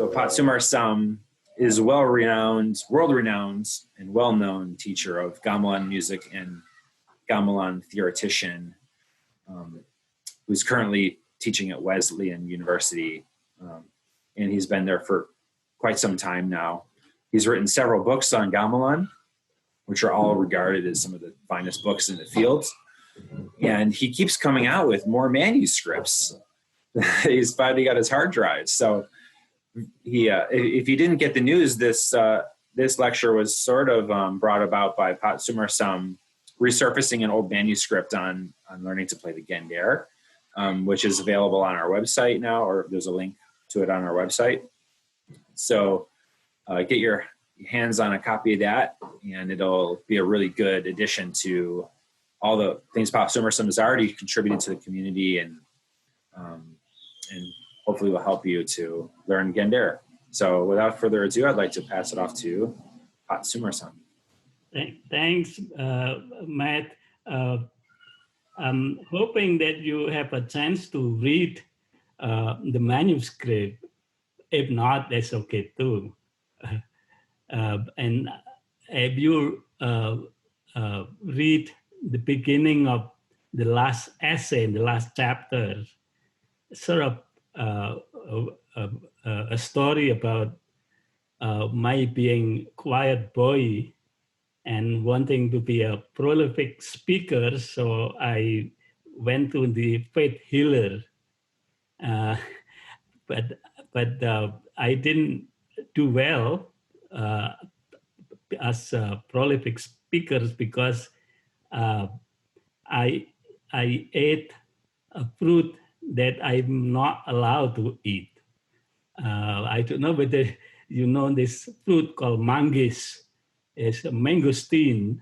So Pat Sumarsan is world-renowned and well-known teacher of Gamelan music and Gamelan theoretician, who's currently teaching at Wesleyan University. And he's been there for quite some time now. He's written several books on Gamelan, which are all regarded as some of the finest books in the field. And he keeps coming out with more manuscripts. He's finally got his hard drive. So if you didn't get the news, this lecture was sort of brought about by Pat Sumarsan resurfacing an old manuscript on learning to play the Gendèr, which is available on our website now, or there's a link to it on our website. So get your hands on a copy of that, and it'll be a really good addition to all the things Pat Sumarsan has already contributed to the community, and hopefully will help you to learn Gendèr. So without further ado, I'd like to pass it off to Pat Sumarsan. Thanks, Matt. I'm hoping that you have a chance to read the manuscript. If not, that's okay too. And if you read the beginning of the last essay, the last chapter, sort of a story about my being quiet boy and wanting to be a prolific speaker, so I went to the faith healer, but I didn't do well as prolific speakers because I ate a fruit that I'm not allowed to eat. I don't know whether you know this fruit called manggis. It's a mangosteen.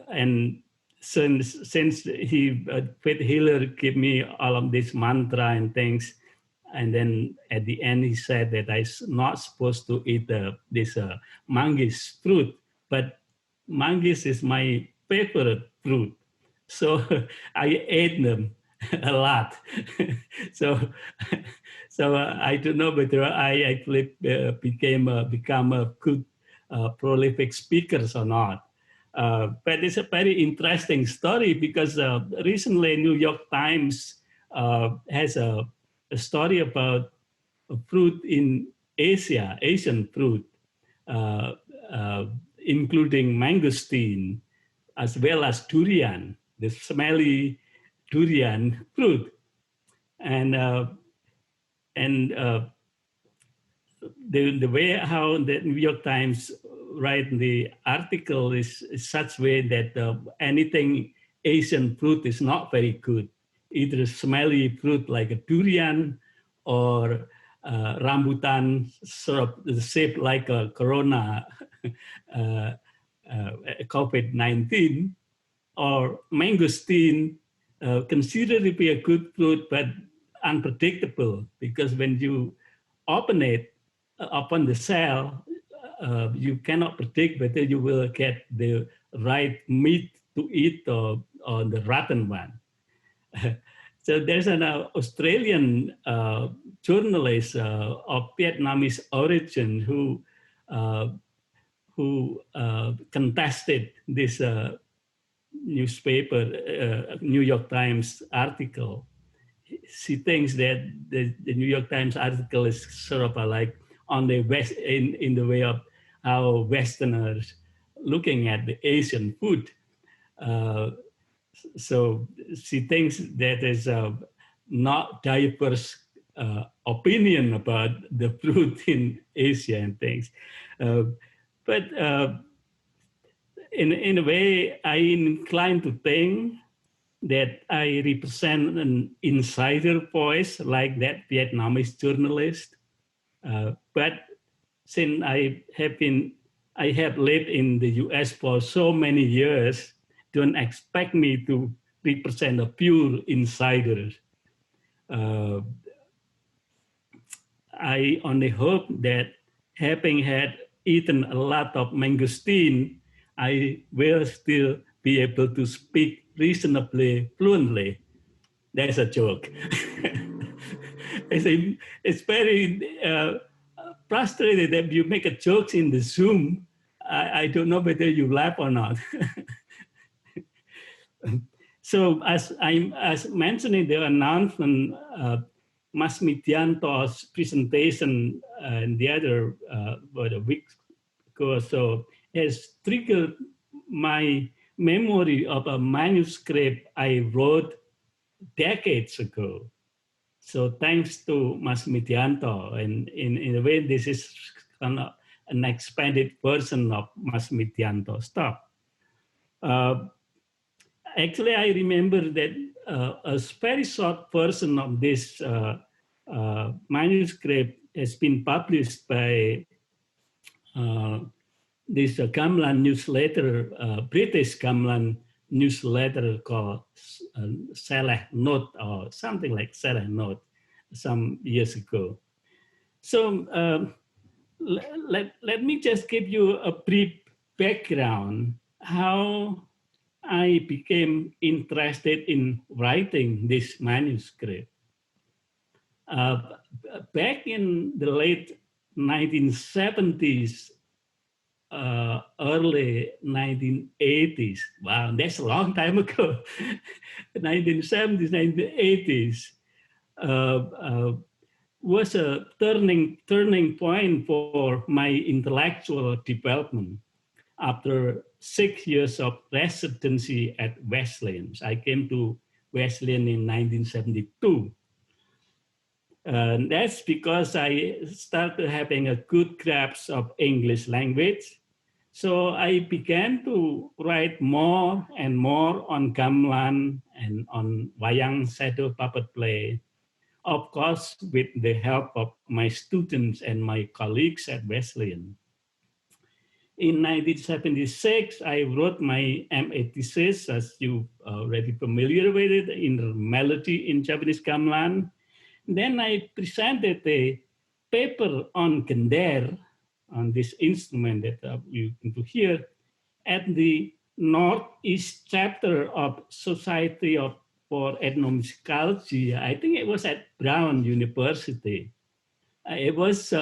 And since he, faith healer, gave me all of this mantra and things, and then at the end he said that I'm not supposed to eat this manggis fruit, but manggis is my favorite fruit. So I ate them a lot. so I don't know whether I actually become a good prolific speaker or not. But it's a very interesting story because recently New York Times has a story about a fruit in Asia, Asian fruit, including mangosteen, as well as durian, the smelly durian fruit. And the way how the New York Times write the article is such way that anything Asian fruit is not very good. Either smelly fruit like a durian or rambutan, sort of shaped like a corona COVID-19, or mangosteen, considered to be a good fruit, but unpredictable, because when you open the shell, you cannot predict whether you will get the right meat to eat or the rotten one. So there's an Australian journalist of Vietnamese origin who contested this newspaper, New York Times article. She thinks that the New York Times article is sort of like on the West, in the way of how Westerners looking at the Asian food. So she thinks that there's a not diverse opinion about the fruit in Asia and things. But in a way, I incline to think that I represent an insider voice like that Vietnamese journalist. But since I have lived in the US for so many years, don't expect me to represent a pure insider. I only hope that having had eaten a lot of mangosteen, I will still be able to speak reasonably fluently. That's a joke. it's very frustrated that you make a joke in the Zoom. I don't know whether you laugh or not. So as mentioned in the announcement, Mas Midianto's presentation and the other about a week ago, so has triggered my memory of a manuscript I wrote decades ago. So thanks to Mas Midianto, and in a way, this is kind of an expanded version of Mas Midianto's stuff. Actually, I remember that a very short version of this manuscript has been published by this Kamlan newsletter, British Kamlan newsletter called Select Note or something like Select Note some years ago. So let me just give you a brief background how I became interested in writing this manuscript. Back in the late 1970s, early 1980s, wow, that's a long time ago, 1970s, 1980s, was a turning point for my intellectual development. After 6 years of residency at Wesleyan, I came to Wesleyan in 1972. That's because I started having a good grasp of English language. So I began to write more and more on gamelan and on wayang shadow puppet play, of course, with the help of my students and my colleagues at Wesleyan. In 1976, I wrote my MA thesis, as you're already familiar with it, in melody in Javanese Kamlan. Then I presented a paper on Gendèr, on this instrument that you can hear, at the Northeast chapter of Society for Ethnomusicology. I think it was at Brown University. It was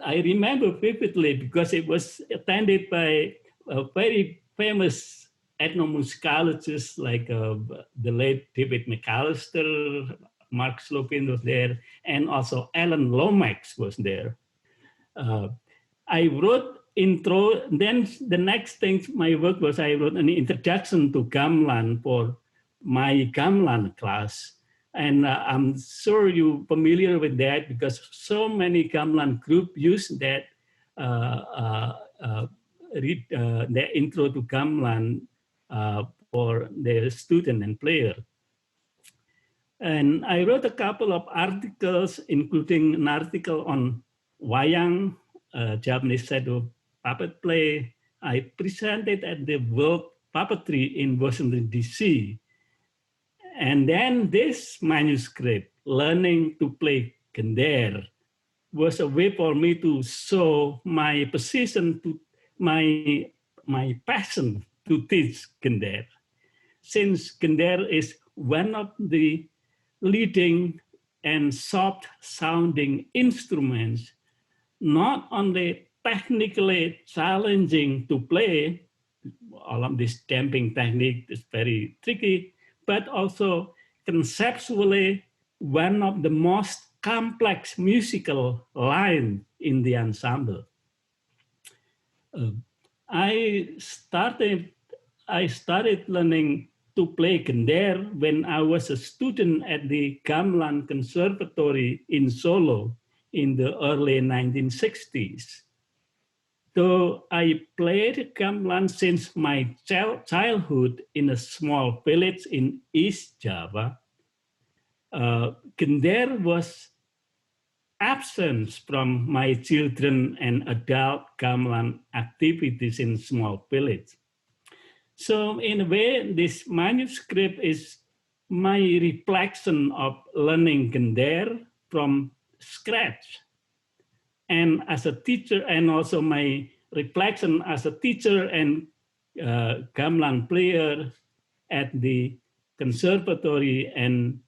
I remember vividly because it was attended by very famous ethnomusicologists like the late David McAllister, Mark Slopin was there, and also Alan Lomax was there. I wrote intro, then the next thing my work was I wrote an introduction to gamelan for my gamelan class. And I'm sure you're familiar with that because so many gamelan groups use that their intro to gamelan for their student and player. And I wrote a couple of articles, including an article on wayang, Javanese shadow puppet play. I presented at the World Puppetry in Washington, D.C. And then this manuscript, Learning to Play Gendèr, was a way for me to show my position, to my passion to teach Gendèr. Since Gendèr is one of the leading and soft sounding instruments, not only technically challenging to play, all of this damping technique is very tricky, but also conceptually one of the most complex musical lines in the ensemble. I started learning to play Gendèr when I was a student at the Kamlan Conservatory in Solo in the early 1960s. Though I played gamelan since my childhood in a small village in East Java, Gendèr was absent from my children and adult gamelan activities in small village. So in a way, this manuscript is my reflection of learning Gendèr from scratch. And as a teacher, and also my reflection as a teacher and gamelan player at the conservatory and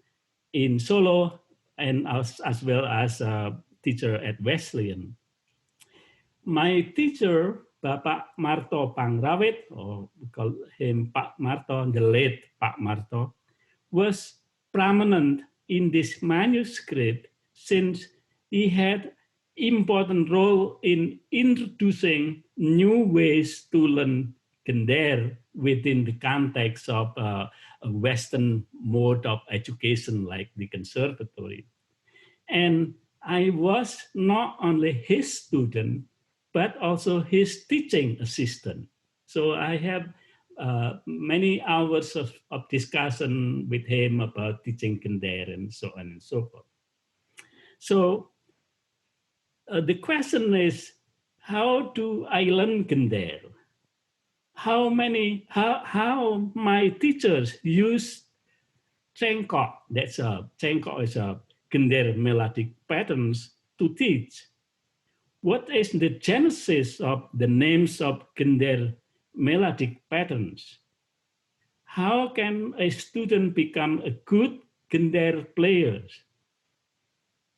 in Solo, and as well as a teacher at Wesleyan. My teacher, Bapak Marto Pangrawit, or we call him Pak Marto, the late Pak Marto, was prominent in this manuscript since he had important role in introducing new ways to learn Gendèr within the context of a Western mode of education like the conservatory. And I was not only his student, but also his teaching assistant. So I have many hours of discussion with him about teaching Gendèr and so on and so forth. So the question is, how do I learn Gendèr? How my teachers use Cengkok, Cengkok is a Gendèr melodic patterns to teach. What is the genesis of the names of Gendèr melodic patterns? How can a student become a good Gendèr player?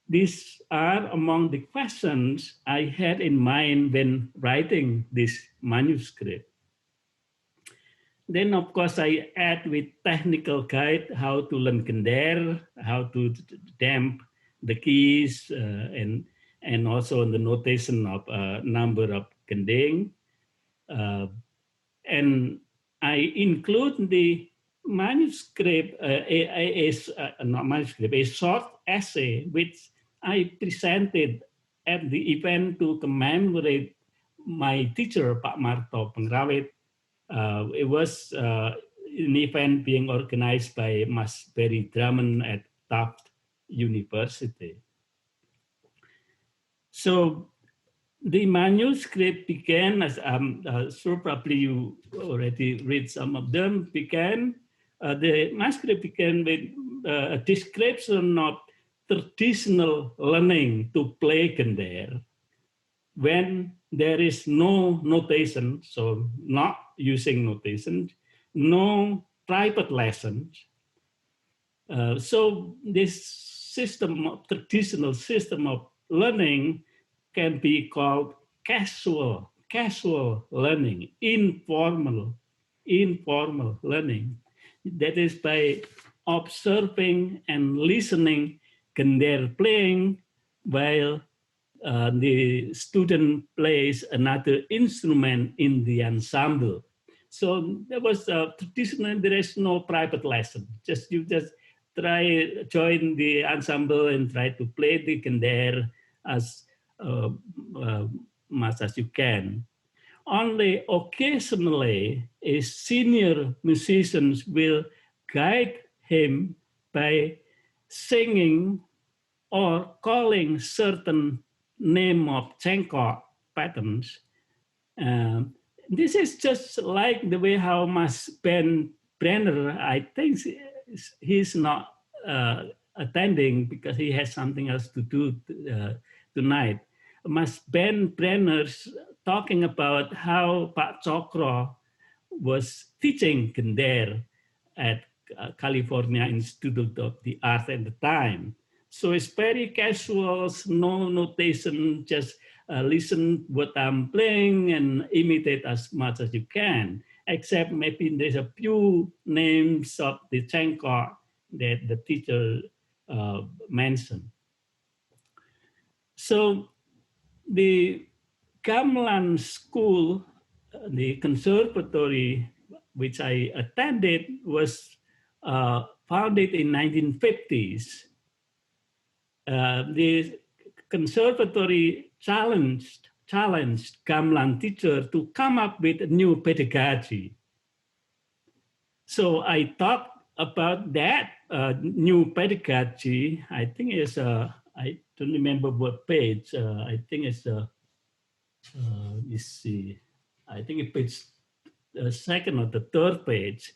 These are among the questions I had in mind when writing this manuscript. Then, of course, I add with technical guide how to learn Gendèr, how to damp the keys, and also the notation of a number of gending. And I include the manuscript, not manuscript, a short essay, which I presented at the event to commemorate my teacher, Pak Marto Pangrawit. It was an event being organized by Mas Barry Drummond at Tufts University. So the manuscript began, as sure probably you already read some of them, the manuscript began with a description of traditional learning to play Gendèr when there is no notation, so not using notation, no private lessons. So this traditional system of learning can be called casual learning, informal learning. That is by observing and listening Gendèr playing while the student plays another instrument in the ensemble. So there was traditional, there is no private lesson. You just join the ensemble and try to play the Gendèr as much as you can. Only occasionally, a senior musicians will guide him by singing or calling certain name of Cengkok patterns. This is just like the way how Mas Ben Brenner, I think he's not attending because he has something else to do tonight. Mas Ben Brenner's talking about how Pak Cokro was teaching Gendèr at California Institute of the Arts at the time. So it's very casual, no notation, just listen what I'm playing and imitate as much as you can, except maybe there's a few names of the Cengkok that the teacher mentioned. So the Kamlan school, the conservatory which I attended, was founded in 1950s. The conservatory challenged Kamlan teacher to come up with a new pedagogy. So I talked about that new pedagogy. I think it's I don't remember what page. I think it's you see, I think it's page second or the third page.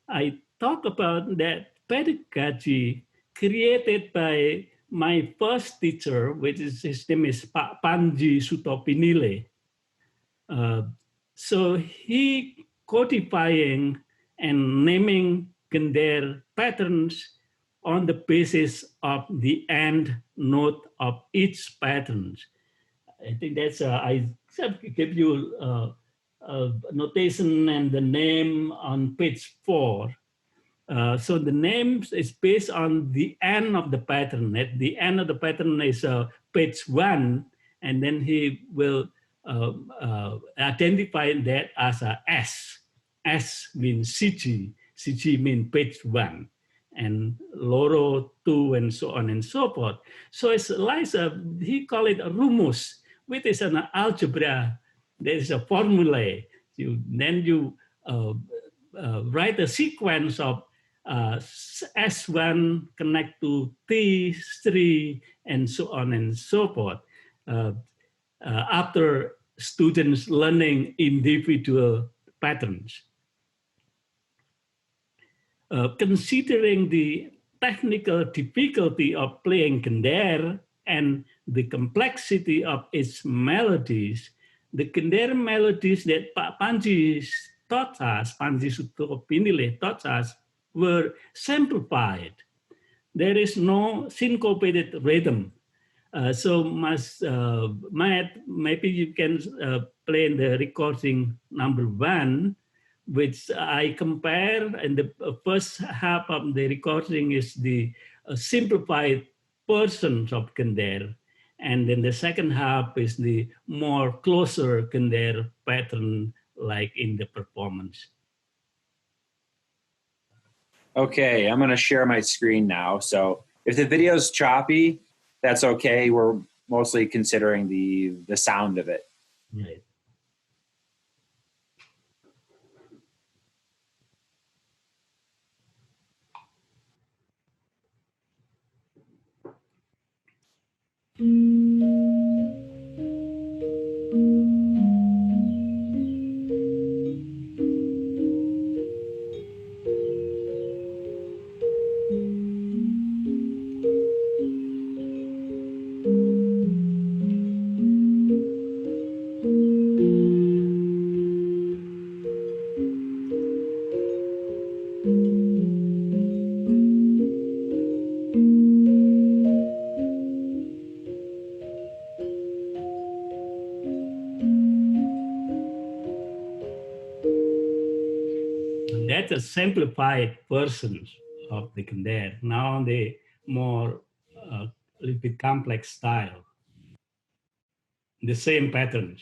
I talk about that pedagogy created by my first teacher, which is his name is Pak Panji Sutopinile. So he codifying and naming Gendèr patterns on the basis of the end note of each pattern. I think that's, I give you notation and the name on page 4. So the name is based on the end of the pattern. At the end of the pattern is page 1, and then he will identify that as a S. S means CG. CG means page 1, and Loro 2, and so on and so forth. So it's like he call it a rumus, which is an algebra. There is a formula. Then you write a sequence of S1 connect to T3, and so on and so forth. After students learning individual patterns. Considering the technical difficulty of playing Gendèr and the complexity of its melodies, the Gendèr melodies that Pak Panji taught us, Panji Sutopinile taught us, were simplified. There is no syncopated rhythm. So Matt, maybe you can play the recording number 1, which I compare, and the first half of the recording is the simplified versions of Gendèr, and then the second half is the more closer Gendèr pattern, like in the performance. Okay, I'm going to share my screen now. So if the video is choppy, that's okay. We're mostly considering the sound of it. Right. That's a simplified version of the Gendèr. Now the more a little bit complex style. The same patterns.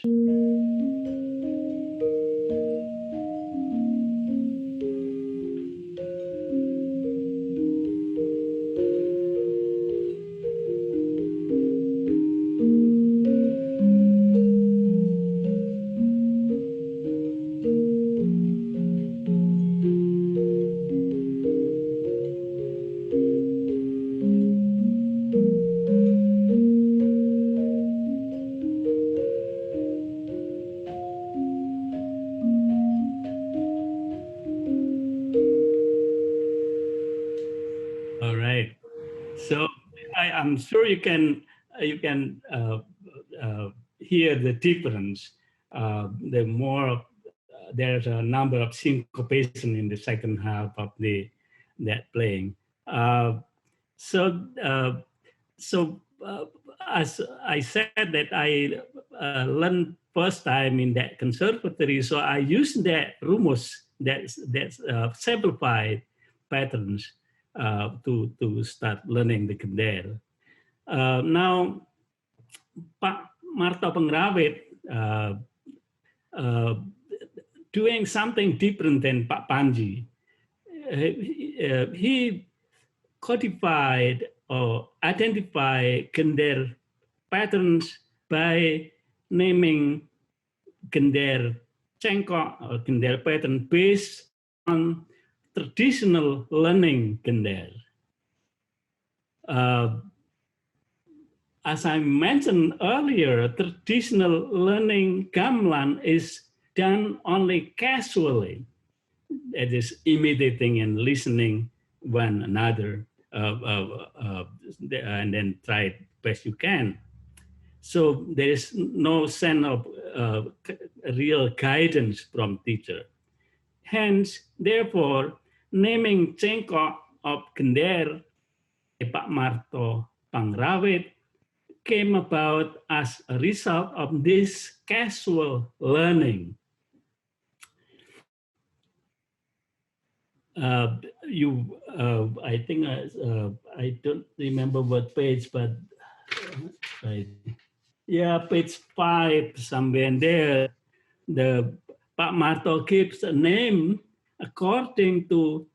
All right. So I'm sure you can hear the difference. The more there's a number of syncopation in the second half of that playing. As I said that I learned first time in that conservatory, so I used that rumus, that simplified patterns to start learning the Gendèr. Now, Pak Marto Pengrawit doing something different than Pak Panji. He codified or identified Gendèr patterns by naming Gendèr Cengkok or Gendèr pattern based on traditional learning Gendèr. As I mentioned earlier, traditional learning Gamelan is done only casually. That is imitating and listening one another, and then try it best you can. So there is no sense of real guidance from teacher. Hence, therefore, naming Cengkok of Gendèr Pak Marto Pangrawit came about as a result of this casual learning. I think I don't remember what page, but yeah, page 5 somewhere in there. The Pak Marto gives a name according to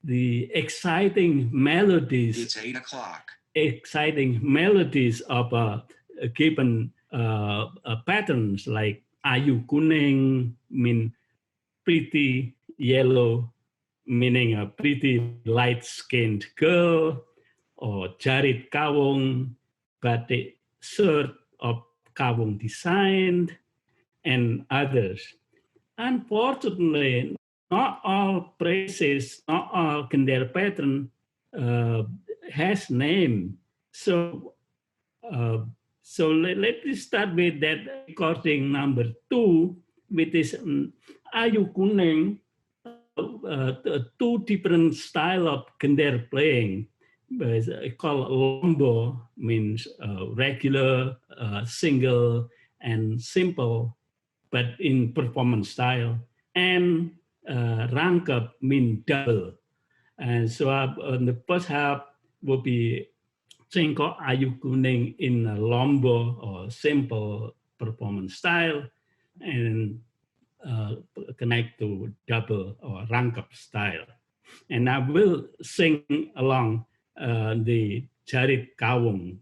the exciting melodies. It's 8 o'clock. Exciting melodies of given patterns like Ayu Kuning, mean pretty yellow, meaning a pretty light-skinned girl, or Jarit Kawung, batik shirt of Kawung design, and others. Unfortunately, not all phrases, not all Gendèr pattern has name. So, let me start with that recording number 2, which is Ayu Kuning, two different style of Gendèr playing. It's called lombo, means regular, single, and simple, but in performance style, and rangkap mean double. And so the first half will be Cengkok Ayu Kuning in a lombo or simple performance style, and connect to double or rangkap style. And I will sing along the Jarit Kawung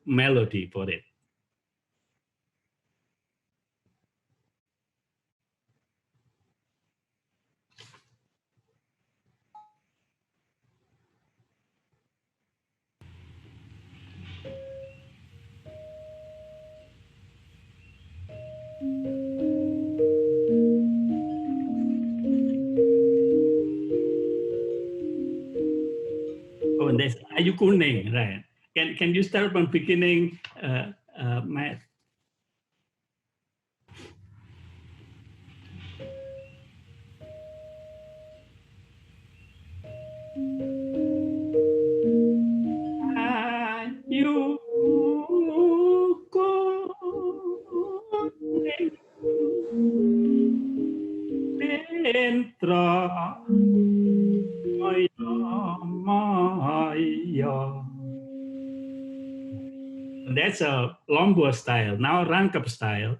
melody for it. Oh, and that's Ayu Kuning, right? Can you start from beginning, Matt? Ayu Kuning Pentra Maya. That's a lombo style. Now rangkap style.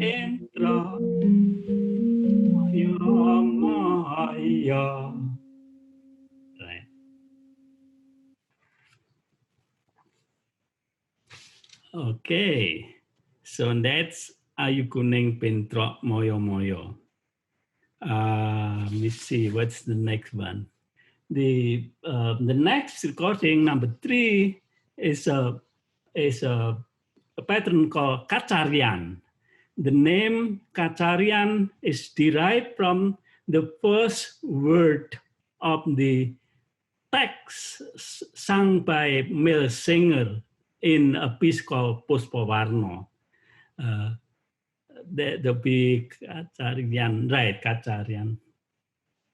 Entra Maya. Right. Okay, so that's Ayu Kuning Pintrok Moyo Moyo. Let me see, what's the next one? The next recording, number 3, is a pattern called Katarian. The name Katarian is derived from the first word of the text sung by male singer in a piece called Puspawarna. The big Katarian, right, Katarian.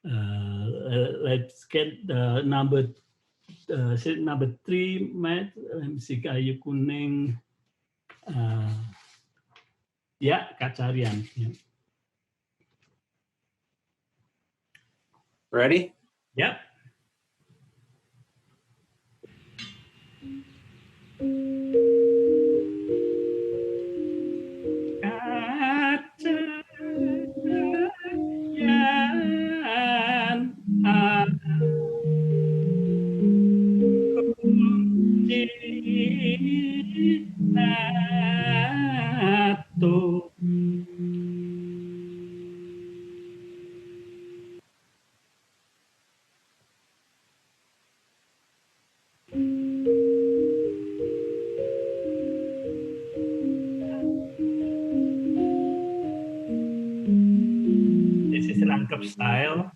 Let's get the number 3, Matt. Let me see, Ayu Kuning. Yeah, Katarian. Yeah. Ready? Yep. of style.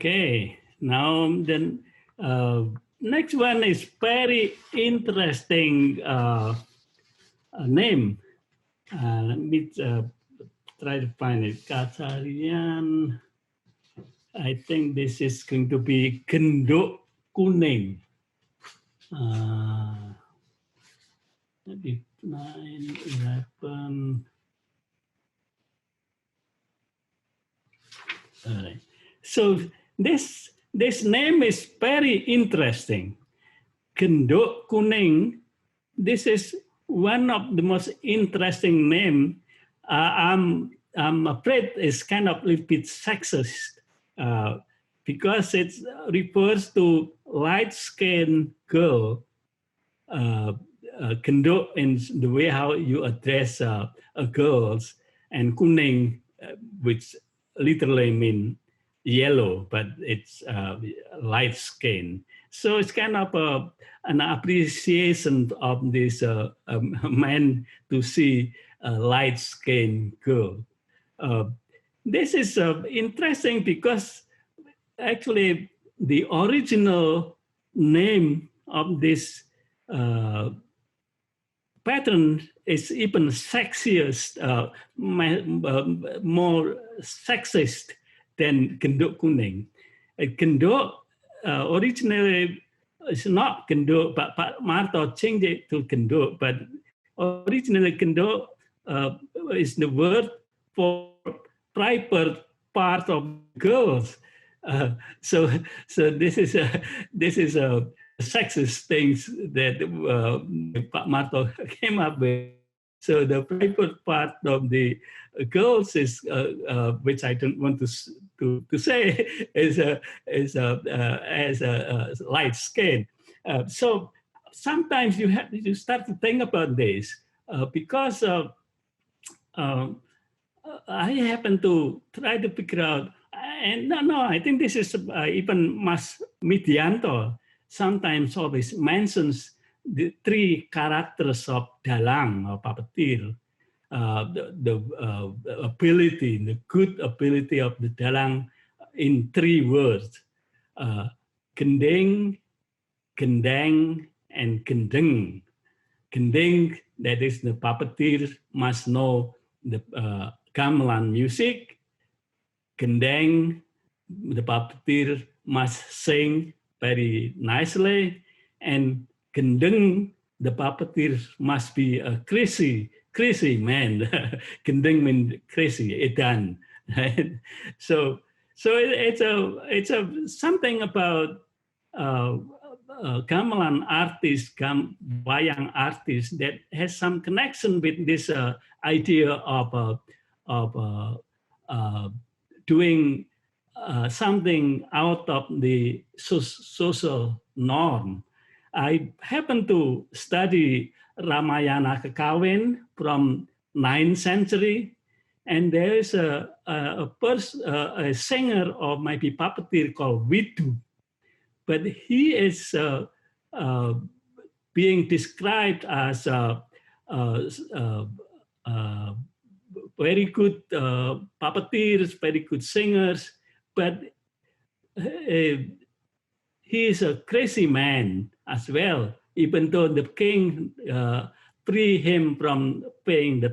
Okay, now then next one is very interesting name. Let me try to find it. Katarian. I think this is going to be Genduk Kuning. Maybe 9, 11. All right. So this name is very interesting. Genduk Kuning. This is one of the most interesting name. I'm afraid it's kind of a little bit sexist because it refers to light-skinned girl. Genduk in the way how you address girls, and kuning, which literally mean yellow, but it's light skin. So it's kind of an appreciation of this man to see a light skinned girl. This is interesting because actually the original name of this pattern is even sexiest, more sexist than Genduk Kuning. Genduk originally is not Genduk, but Pak Marto changed it to Genduk. But originally Genduk is the word for private part of girls. So this is a sexist things that Pak Marto came up with. So the private part of the girls is, which I don't want to say, is as a light skin. So sometimes you have to start to think about this because I happen to try to figure out, and no, I think this is even Mas Midianto sometimes always mentions the 3 characters of dalang or puppeteer, the ability, the good ability of the dalang in 3 words: gending, gendang, and gendeng. Gending, that is the puppeteer must know the gamelan music. Gendang, the puppeteer must sing very nicely, and gendeng, the puppeteer must be a crazy man. Gendeng means crazy, edan. Right? So it's a something about gamelan artist, wayang artist that has some connection with this idea of doing something out of the social norm. I happen to study Ramayana Kekawin from 9th century, and there is a singer or maybe puppeteer called Widu, but he is being described as very good puppeteers, very good singers, but he is a crazy man as well, even though the king free him from paying the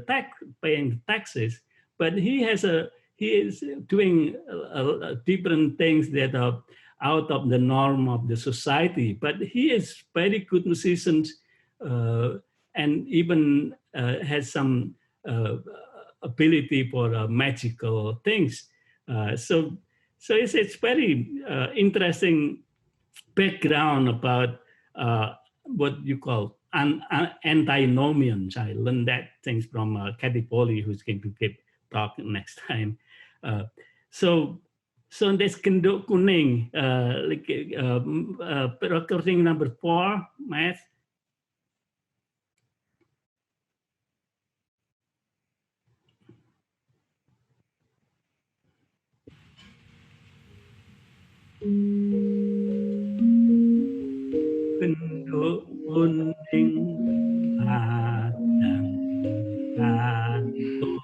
taxes, but he is doing different things that are out of the norm of the society. But he is very good musician and even has some ability for magical things. So it's very interesting background about what you call antinomians. I learned that things from Kathy Polly, who's going to give talk next time. So that's Kenduk Kuning, recording number 4, Matt. Kenduk kuning padang kantuk.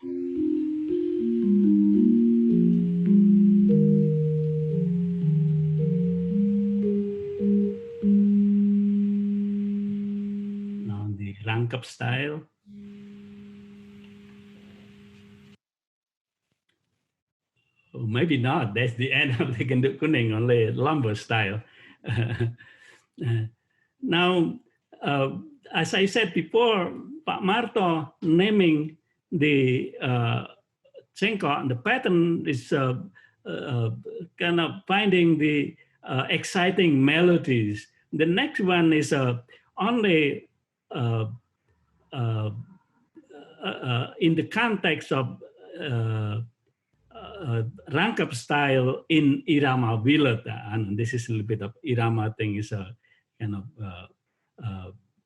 Now the rangkap style. Oh, maybe not. That's the end of the Kenduk Kuning, only lumber style. Now, as I said before, Pak Marto naming the Cengkok, the pattern is kind of finding the exciting melodies. The next one is only in the context of rangkap style in Irama Billet, and this is a little bit of Irama thing is a kind of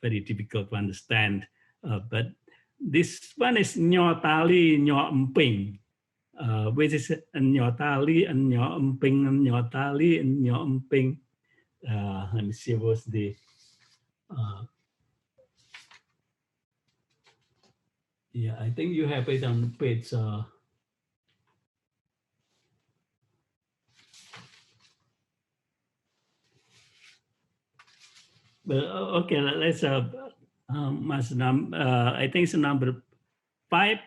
very difficult to understand, but this one is Nyo Tali, Nyo Emping, which is Nyo Tali and Nyo Emping and Nyo Tali and Nyo Emping. Let me see what's the yeah, I think you have it on page but okay, let's I think it's number 5.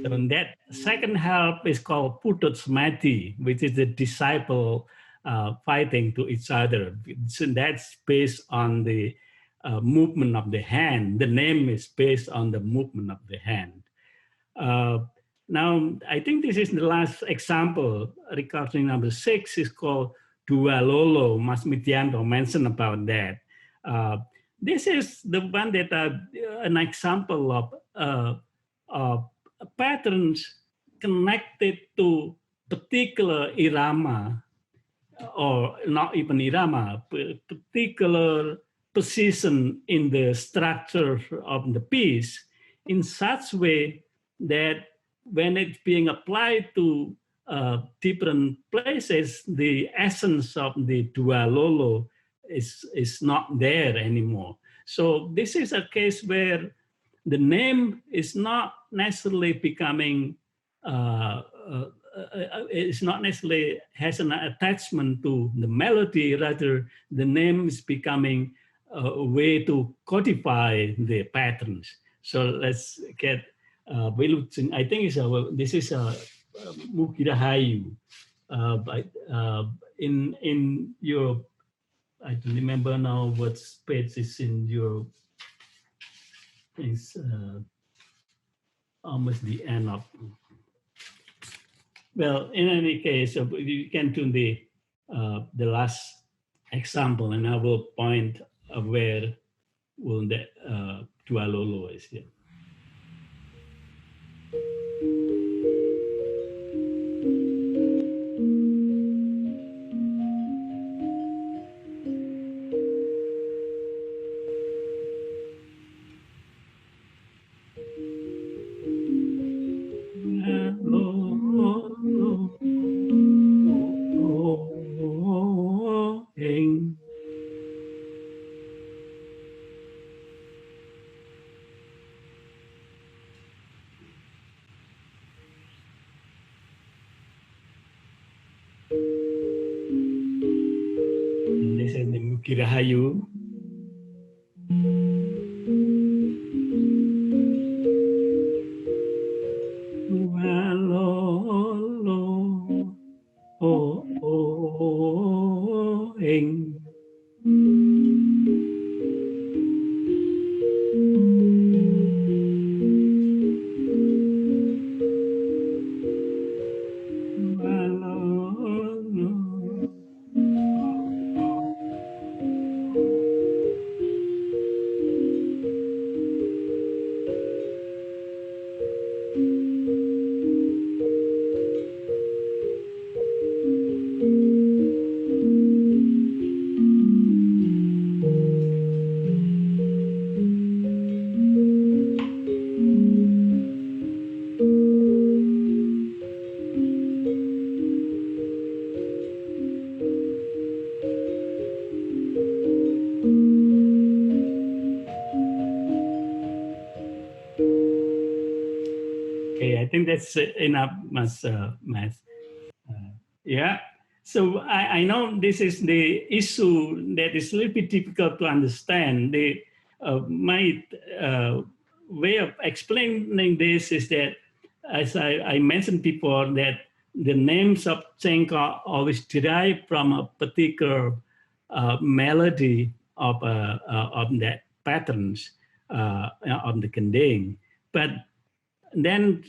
So that second half is called Putut Smati, which is the disciple fighting to each other. So that's based on the movement of the hand. The name is based on the movement of the hand. Now, I think this is the last example. Recording number 6 is called Dua Lolo. Mas Midianto mentioned about that. This is the one that an example of patterns connected to particular irama, or not even irama, particular position in the structure of the piece in such way that when it's being applied to different places, the essence of the Dua Lolo is not there anymore. So this is a case where the name is not necessarily becoming, it's not necessarily has an attachment to the melody, rather the name is becoming a way to codify the patterns. So let's get Wilutsin. I think this is a Mukirahayu. In your, I don't remember now what page is in your. It's almost the end of. Well, in any case, you can do the last example, and I will point where will the Dua Lolo is here. This is the Muki Rahayu. Walolo, ing. Okay, I think that's enough, Mas Matt. Yeah. So I know this is the issue that is a little bit difficult to understand. My way of explaining this is that, as I mentioned before, that the names of Cengkok always derive from a particular melody of that patterns of the Gendèr. But then,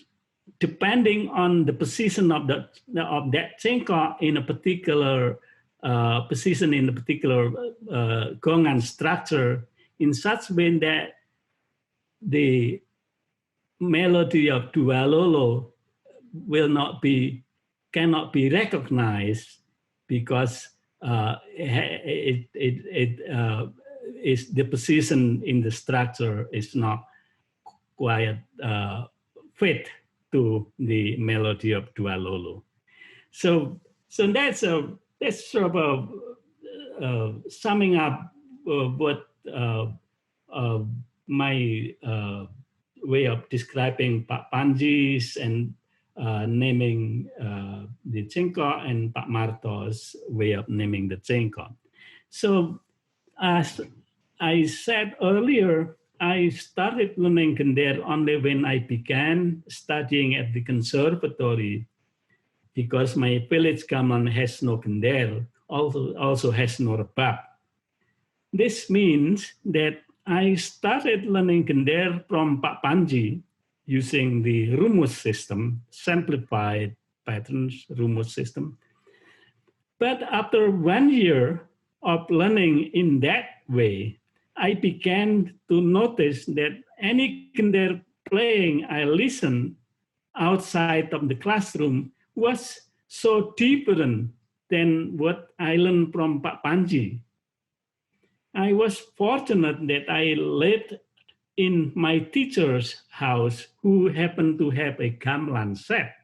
depending on the position of that Cengkok in a particular position in a particular gongan structure, in such way that the melody of Tualolo cannot be recognized because it is the position in the structure is not quite fit to the melody of Tualolo. So that's sort of summing up what my way of describing Pak Panji's and naming the Cengkok, and Pak Marto's way of naming the Cengkok. So as I said earlier, I started learning Gendèr only when I began studying at the conservatory, because my village Kamlan has no Gendèr, also has no rebab. This means that I started learning Gendèr from Pak Panji using the rumus system, simplified patterns rumus system. But after 1 year of learning in that way, I began to notice that any Gendèr playing I listened outside of the classroom was so different than what I learned from Pak Panji. I was fortunate that I lived in my teacher's house, who happened to have a Kamlan set.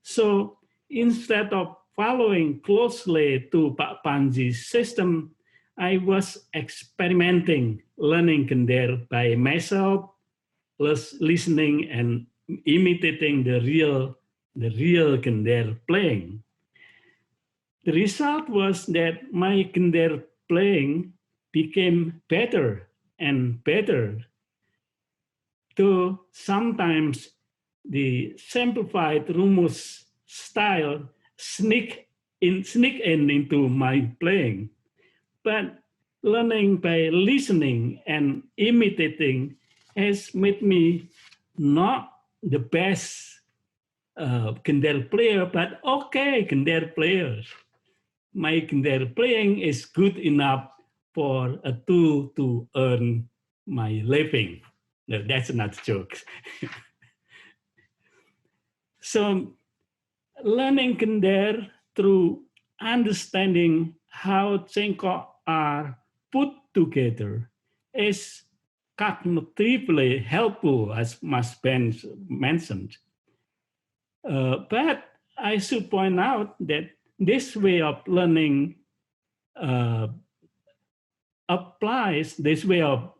So instead of following closely to Pak Panji's system, I was experimenting, learning Gendèr by myself, listening and imitating the real Gendèr playing. The result was that my Gendèr playing became better and better, though sometimes the simplified rumus style sneak in into my playing. But learning by listening and imitating has made me not the best Gendèr player, but okay Gendèr player. My Gendèr playing is good enough for a tool to earn my living. No, that's not a joke. So learning Gendèr through understanding how Cengkok are put together is cognitively helpful, as Mas Ben mentioned. But I should point out that this way of learning this way of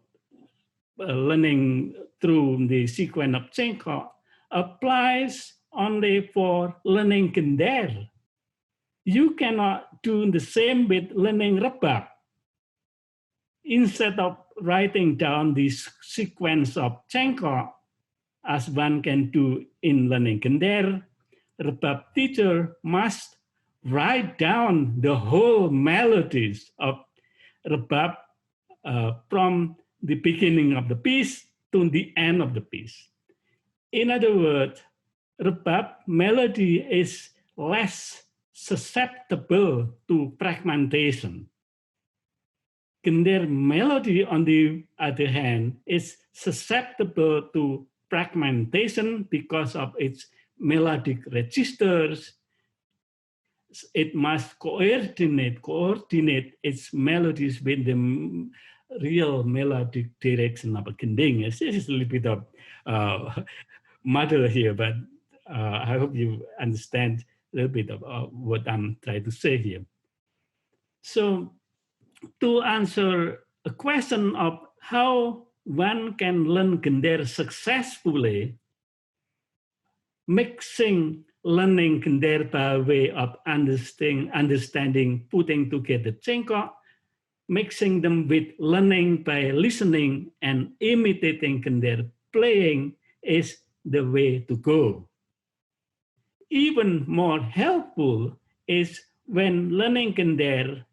learning through the sequence of Cengkok applies only for learning Gendèr. You cannot do the same with learning rebab, instead of writing down this sequence of cengkok, as one can do in learning Gendèr, rebab teacher must write down the whole melodies of rebab from the beginning of the piece to the end of the piece. In other words, rebab melody is less susceptible to fragmentation. Gendèr melody, on the other hand, is susceptible to fragmentation because of its melodic registers. It must coordinate its melodies with the real melodic direction of a gending. This is a little bit of muddle here, but I hope you understand a little bit of what I'm trying to say here. So to answer a question of how one can learn Gendèr successfully, mixing learning Gendèr by way of understanding putting together cengkok, mixing them with learning by listening and imitating Gendèr playing is the way to go. Even more helpful is when learning Gendèr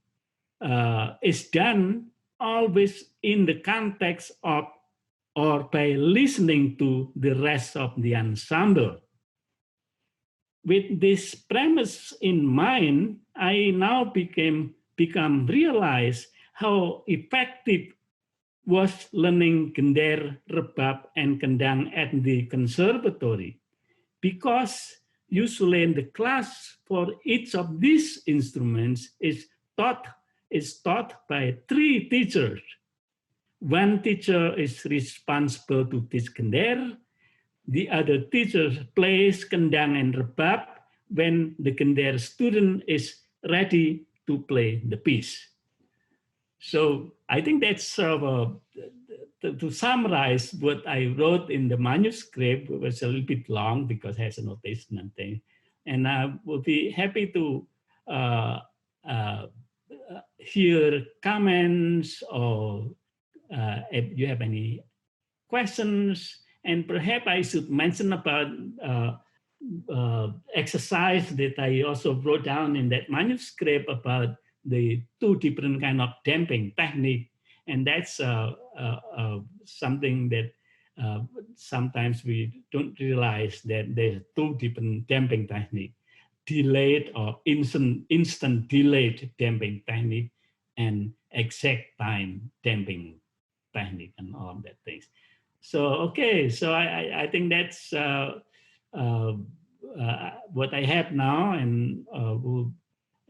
is done always in the context of or by listening to the rest of the ensemble. With this premise in mind, I now become realize how effective was learning Gendèr, rebab, and kendang at the conservatory, because usually in the class for each of these instruments is taught by 3 teachers. One teacher is responsible to teach Gendèr. The other teacher plays kendang and rebab when the Gendèr student is ready to play the piece. So I think that's sort of to summarize what I wrote in the manuscript. It was a little bit long because it has a notation and thing. And I will be happy to hear comments or if you have any questions. And perhaps I should mention about exercise that I also wrote down in that manuscript about the 2 different kind of damping technique. And that's something that sometimes we don't realize that there's 2 different damping technique: delayed or instant delayed damping technique and exact time damping technique and all of that things. So, okay, so I think that's what I have now, and we'll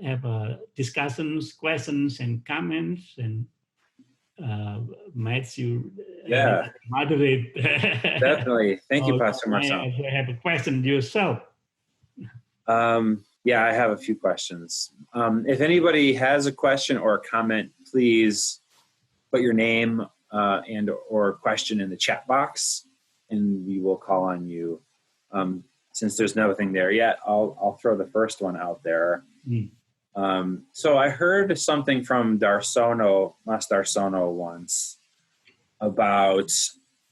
have discussions, questions, and comments, and Matthew, moderate. Definitely. Thank you, Pastor Marcel. If you have a question yourself. Yeah, I have a few questions. If anybody has a question or a comment, please put your name and or question in the chat box, and we will call on you. Since there's nothing there yet, I'll throw the first one out there. So I heard something from Mas Darsono once about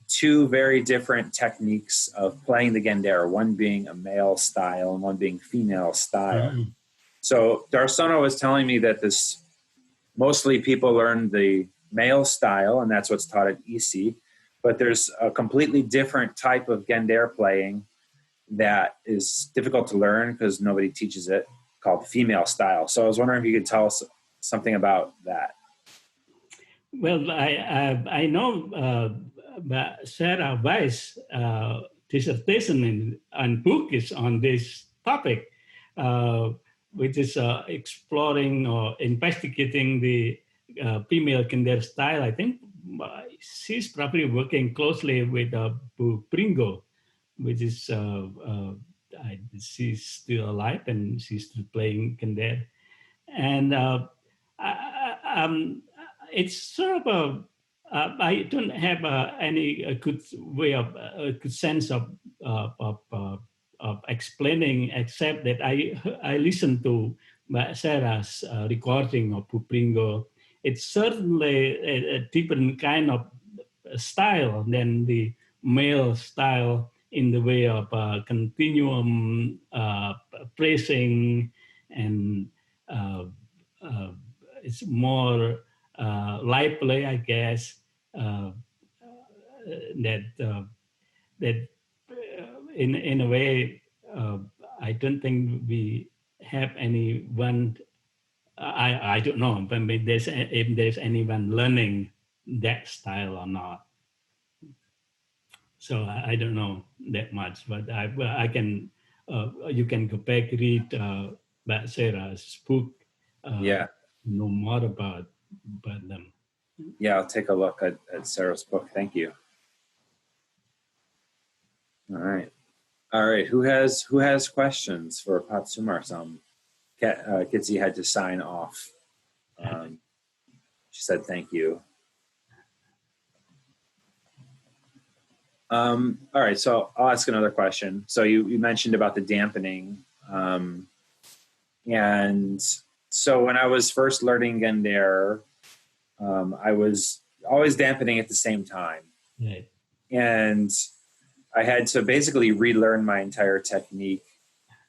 2 very different techniques of playing the Gendèr, one being a male style and one being female style. So Darsono was telling me that mostly people learn the male style, and that's what's taught at EC, but there's a completely different type of Gendèr playing that is difficult to learn because nobody teaches it, called female style. So I was wondering if you could tell us something about that. Well, I know Sarah Weiss' dissertation and book is on this topic, which is exploring or investigating the female Gendèr style. I think she's probably working closely with Bu Pringo, which is she's still alive and she's still playing Gendèr. And it's sort of I don't have any good way of good sense of explaining, except that I listened to Sarah's recording of Bu Pringo, it's certainly a different kind of style than the male style in the way of continuum phrasing, and it's more lively, I guess. That in a way, I don't think we have anyone. I don't know, but if there's anyone learning that style or not. So I don't know that much, but I can. You can go back read Sarah's book. Yeah. Know more about them. Yeah, I'll take a look at Sarah's book. Thank you. All right. Who has questions for Pat Sumarsan? Kitsi had to sign off. She said thank you. All right, so I'll ask another question. So you mentioned about the dampening, and so when I was first learning Gendèr, I was always dampening at the same time. Right. And I had to basically relearn my entire technique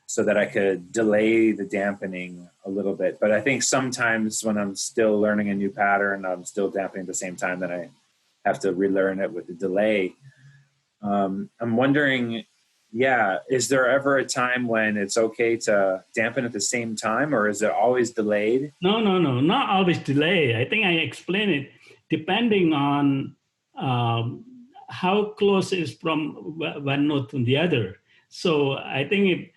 so that I could delay the dampening a little bit. But I think sometimes when I'm still learning a new pattern, I'm still dampening at the same time, then I have to relearn it with the delay. I'm wondering, is there ever a time when it's okay to dampen at the same time, or is it always delayed? No, not always delayed. I think I explained it depending on how close it is from one note to the other. So I think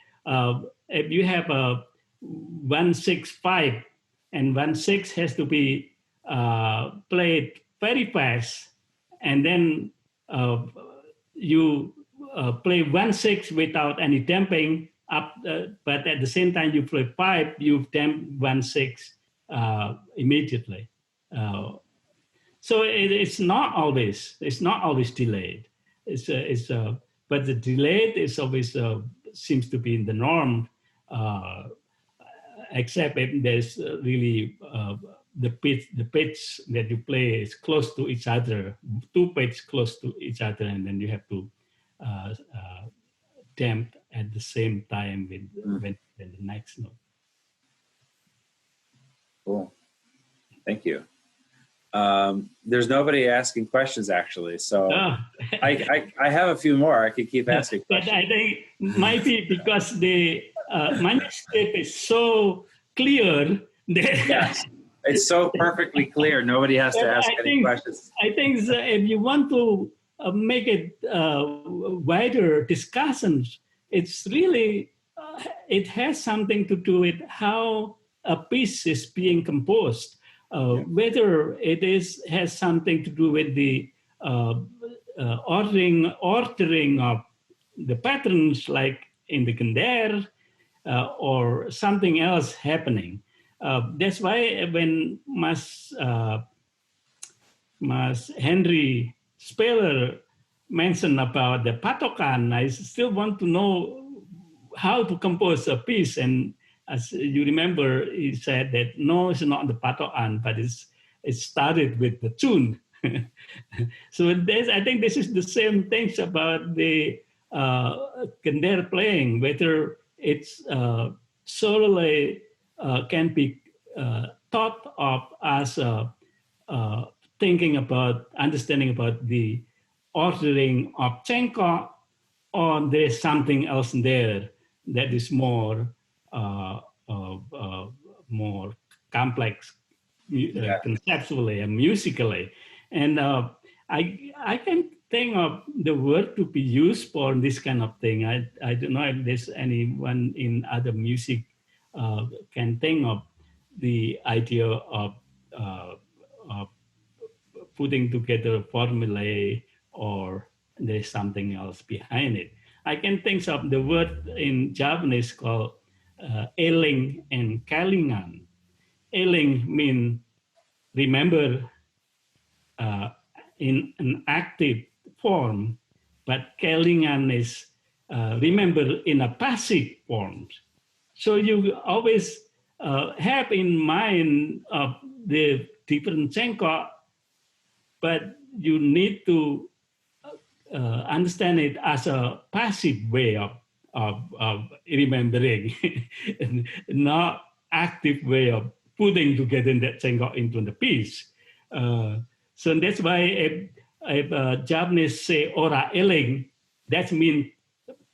if you have a 1-6-5 and 1-6 has to be played very fast, and then you play 1-6 without any damping up, but at the same time you play 5, you damp 1-6 immediately. So it's not always delayed. But the delayed is always seems to be in the norm, except if there's really the pitch that you play is close to each other, 2 pitches close to each other, and then you have to damp at the same time with the next note. Cool. Thank you. There's nobody asking questions actually, so I have a few more. I could keep asking questions. But I think might be because the manuscript is so clear that yes, it's so perfectly clear. Nobody has to ask any questions. I think if you want to make it wider discussions, it's really it has something to do with how a piece is being composed. Whether it has something to do with the ordering of the patterns, like in the Gendèr, or something else happening. That's why when Mas Henry Speller mentioned about the patokan, I still want to know how to compose a piece. And as you remember, he said that no, it's not the patokan, but it started with the tune. So I think this is the same things about the Gendèr playing, whether it's solely can be thought of as thinking about, understanding about the ordering of Cengkok, or there's something else there that is more complex conceptually and musically. And I can think of the word to be used for this kind of thing. I don't know if there's anyone in other music can think of the idea of putting together formulae, or there's something else behind it. I can think of the word in Javanese called eling and kalingan. Eling means remember in an active form, but kalingan is remember in a passive form. So you always have in mind the different cengkok, but you need to understand it as a passive way of remembering, not active way of putting together that cengkok into the piece. So that's why if Javanese say ora eling, that means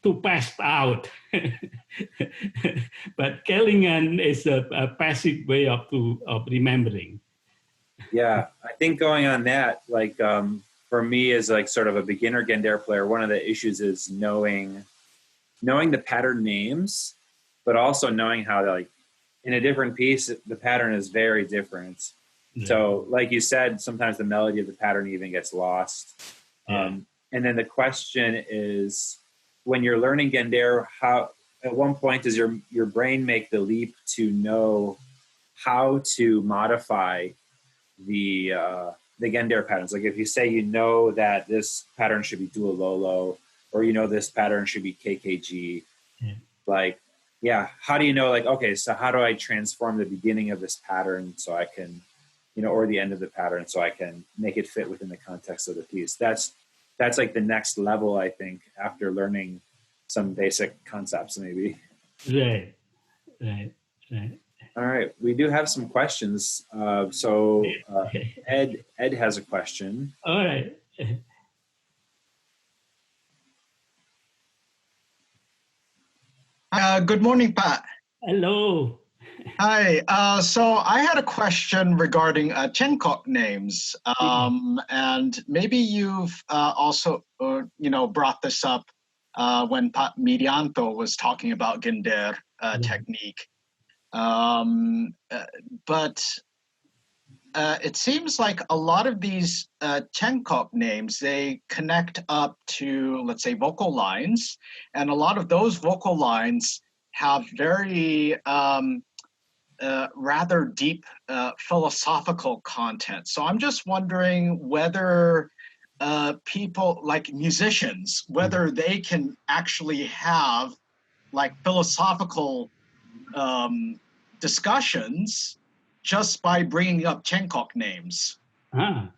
to pass out. But kelingan is a passive way of remembering. Yeah, I think going on that, like for me as like sort of a beginner Gendèr player, one of the issues is knowing the pattern names, but also knowing how like in a different piece, the pattern is very different. Yeah. So like you said, sometimes the melody of the pattern even gets lost. Yeah. And then the question is, when you're learning Gendèr, how at one point does your brain make the leap to know how to modify the Gendèr patterns? Like if you say you know that this pattern should be Dua Lolo, or you know this pattern should be KKG, like, yeah, how do you know, like, okay, so how do I transform the beginning of this pattern so I can, or the end of the pattern so I can make it fit within the context of the piece? That's like the next level, I think, after learning some basic concepts, maybe. Right. All right, we do have some questions. Ed has a question. All right. Good morning, Pat. Hello. Hi. So I had a question regarding cengkok names, and maybe you've also, brought this up when Pat Midianto was talking about Gendèr technique. But it seems like a lot of these cengkok names, they connect up to, let's say, vocal lines, and a lot of those vocal lines have very rather deep philosophical content. So I'm just wondering whether people like musicians, whether they can actually have like philosophical discussions just by bringing up cengkok names. Well,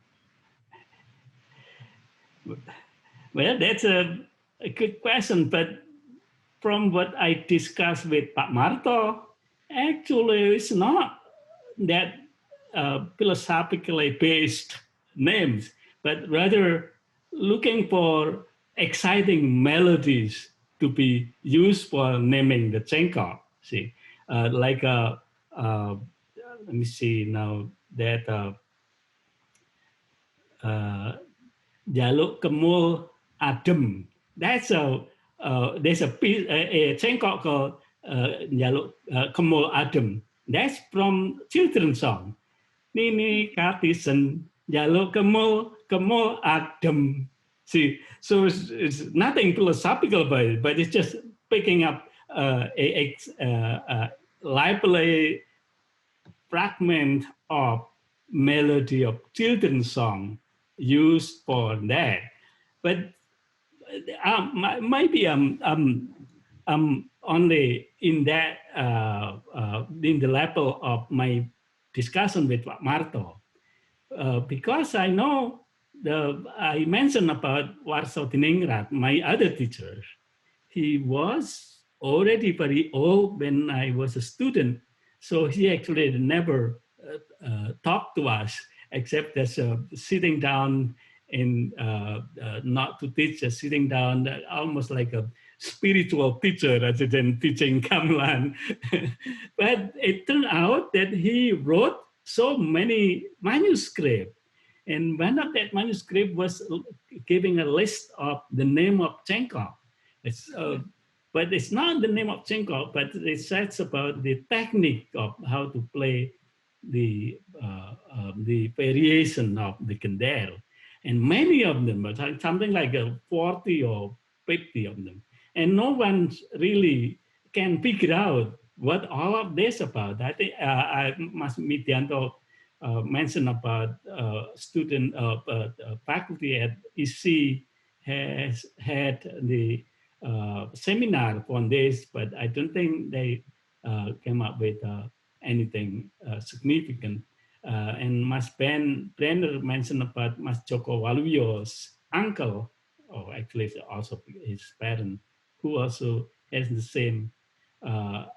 that's a good question, but from what I discussed with Pak Marto, actually it's not that philosophically based names, but rather looking for exciting melodies to be used for naming the cengkok. See, let me see now that jaluk kemul adem. There's a piece, a cengkok called jaluk kemul adem. That's from children's song. Nini katisen jaluk kemul adem. See, so it's nothing philosophical about it, but it's just picking up a lively fragment of melody of children's song used for that. But maybe I'm only in that in the level of my discussion with Pak Marto, because I know I mentioned about Warsaw Diningrat, my other teacher. He was already very old when I was a student, so he actually never talked to us except as sitting down and not to teach, sitting down almost like a spiritual teacher rather than teaching Kamlan. But it turned out that he wrote so many manuscripts. And one of that manuscript was giving a list of the name of cengkok. But it's not the name of cengkok, but it says about the technique of how to play the variation of the Gendèr. And many of them, but something like 40 or 50 of them. And no one really can figure out what all of this about. I think Mas Midianto mentioned about student faculty at EC has had the seminar on this, but I don't think they came up with anything significant. And Mas Brenner mentioned about Mas Joko Waluyo's uncle, or actually it's also his parent, who also has the same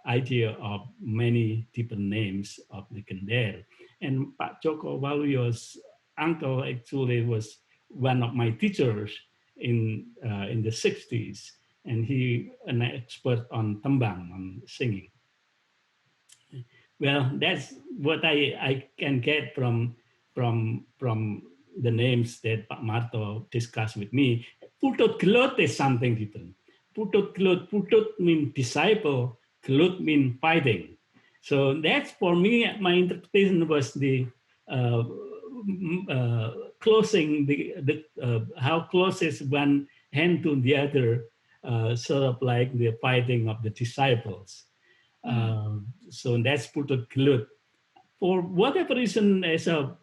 idea of many different names of the Gendèr. And Pak Joko Waluyo's uncle actually was one of my teachers in the 60s, and he an expert on tembang, on singing. Well, that's what I can get from the names that Pak Marto discussed with me. Putut gelut is something different. Putut gelut, putut means disciple, gelut means fighting. So that's, for me, my interpretation was the closing, how close is one hand to the other, sort of like the fighting of the disciples. So that's putut gelut. For whatever reason, as a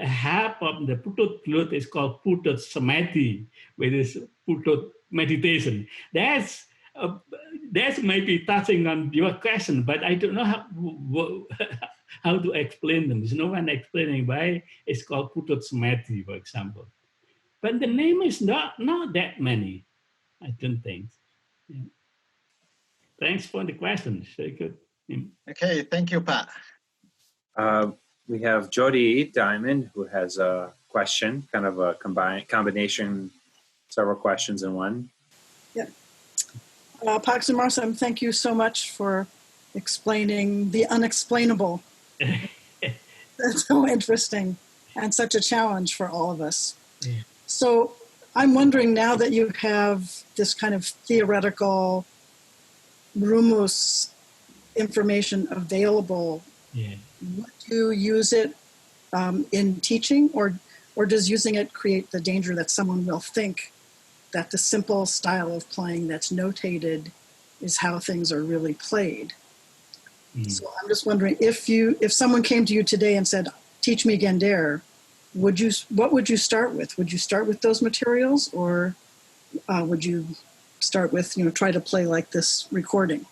half of the putut gelut is called putut samadhi, which is putut meditation. That's maybe touching on your question, but I don't know how to explain them. There's no one explaining why it's called putut samadhi, for example. But the name is not that many, I don't think. Yeah. Thanks for the question. Very good. Okay, thank you, Pat. We have Jody Diamond, who has a question, kind of a combination, several questions in one. Yeah. Pak Sumarsan, thank you so much for explaining the unexplainable. That's so interesting and such a challenge for all of us. Yeah. So I'm wondering, now that you have this kind of theoretical rumus information available, would you use it in teaching, or does using it create the danger that someone will think that the simple style of playing that's notated is how things are really played? So I'm just wondering, if someone came to you today and said, "Teach me Gendèr," what would you start with? Would you start with those materials, or would you start with, try to play like this recording?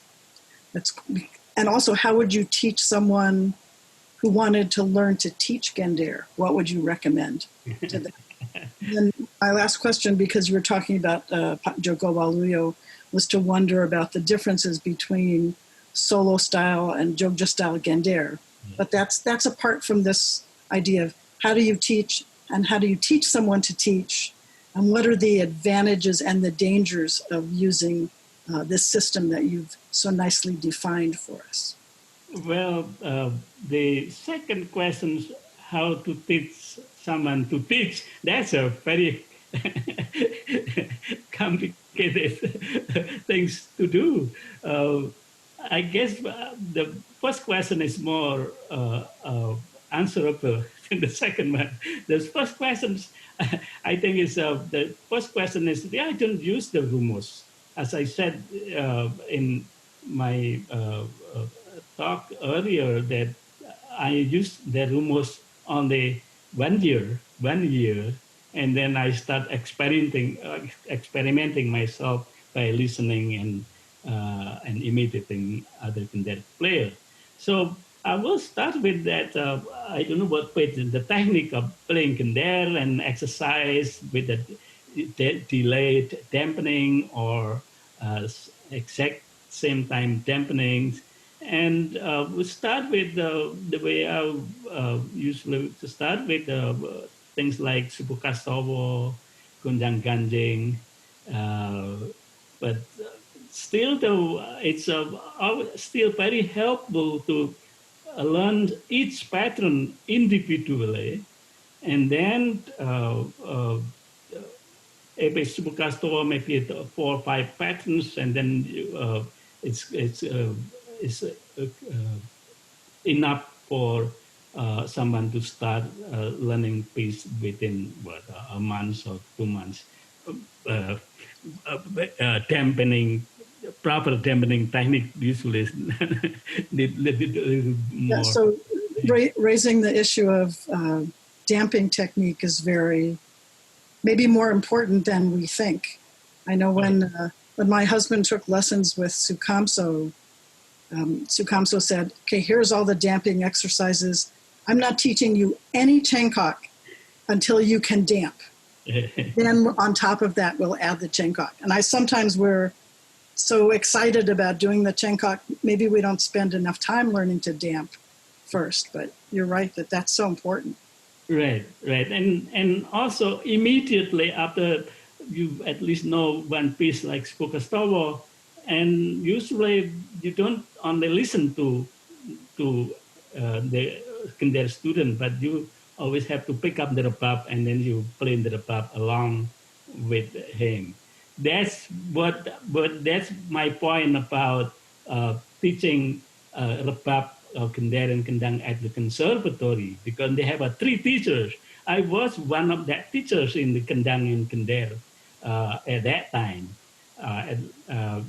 And also, how would you teach someone who wanted to learn to teach Gendèr? What would you recommend to them? And my last question, because you were talking about Joko Waluyo, was to wonder about the differences between solo style and Jogja style Gendèr. But that's apart from this idea of how do you teach, and how do you teach someone to teach, and what are the advantages and the dangers of using this system that you've so nicely defined for us? Well, the second question, how to teach someone to teach, that's a very complicated things to do. I guess the first question is more answerable than the second one. The first question, I think, is the first question is, I don't use the rumus. As I said in my talk earlier, that I used the rumus only 1 year, and then I start experimenting myself by listening and imitating other Gendèr players. So I will start with that. I don't know what the technique of playing Gendèr and exercise with the delayed dampening or exact same time dampening. And we start with the way I usually to start with things like Subu Kastowo, Gunjang Ganjing, but still, though, it's still very helpful to learn each pattern individually, and then if it's Subu Kastowo, maybe 4 or 5 patterns, and then it's enough for someone to start learning piece within a month or 2 months. Dampening, proper dampening technique usually need a little more. Yeah, so raising the issue of damping technique is maybe more important than we think. I know when my husband took lessons with Sukamso, Sukamso said, "Okay, here's all the damping exercises. I'm not teaching you any Chengkok until you can damp. Then on top of that, we'll add the Chengkok. And sometimes we're so excited about doing the Chengkok, maybe we don't spend enough time learning to damp first, but you're right that that's so important. Right. And also immediately after you at least know one piece like Spokastowo, and usually you don't only listen to the Gendèr student, but you always have to pick up the rebab and then you play the rebab along with him. That's my point about teaching rebab Gendèr and Kendang at the conservatory, because they have 3 teachers. I was one of that teachers in the Kendang and Gendèr at that time.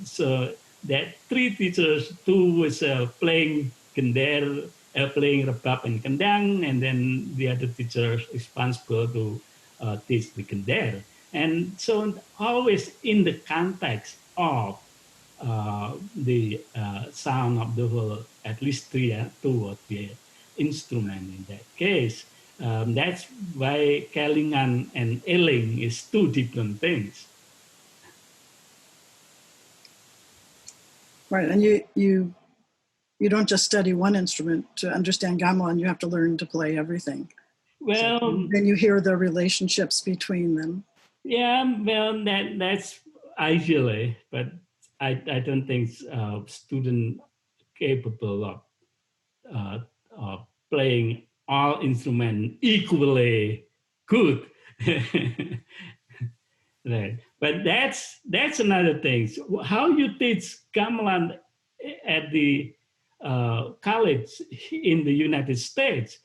So that 3 teachers, 2 was playing Gendèr, playing rebab and Kendang, and then the other teachers responsible to teach the Gendèr. And so always in the context of the sound of the whole, at least 2 or 3 instruments in that case. That's why Kalingan and Eling is 2 different things. Right, and you don't just study one instrument to understand gamelan. You have to learn to play everything. Well, so then you hear the relationships between them. Yeah, well, that's ideally, but I don't think student capable of playing all instruments equally good. Right, but that's another thing. So how you teach gamelan at the college in the United States?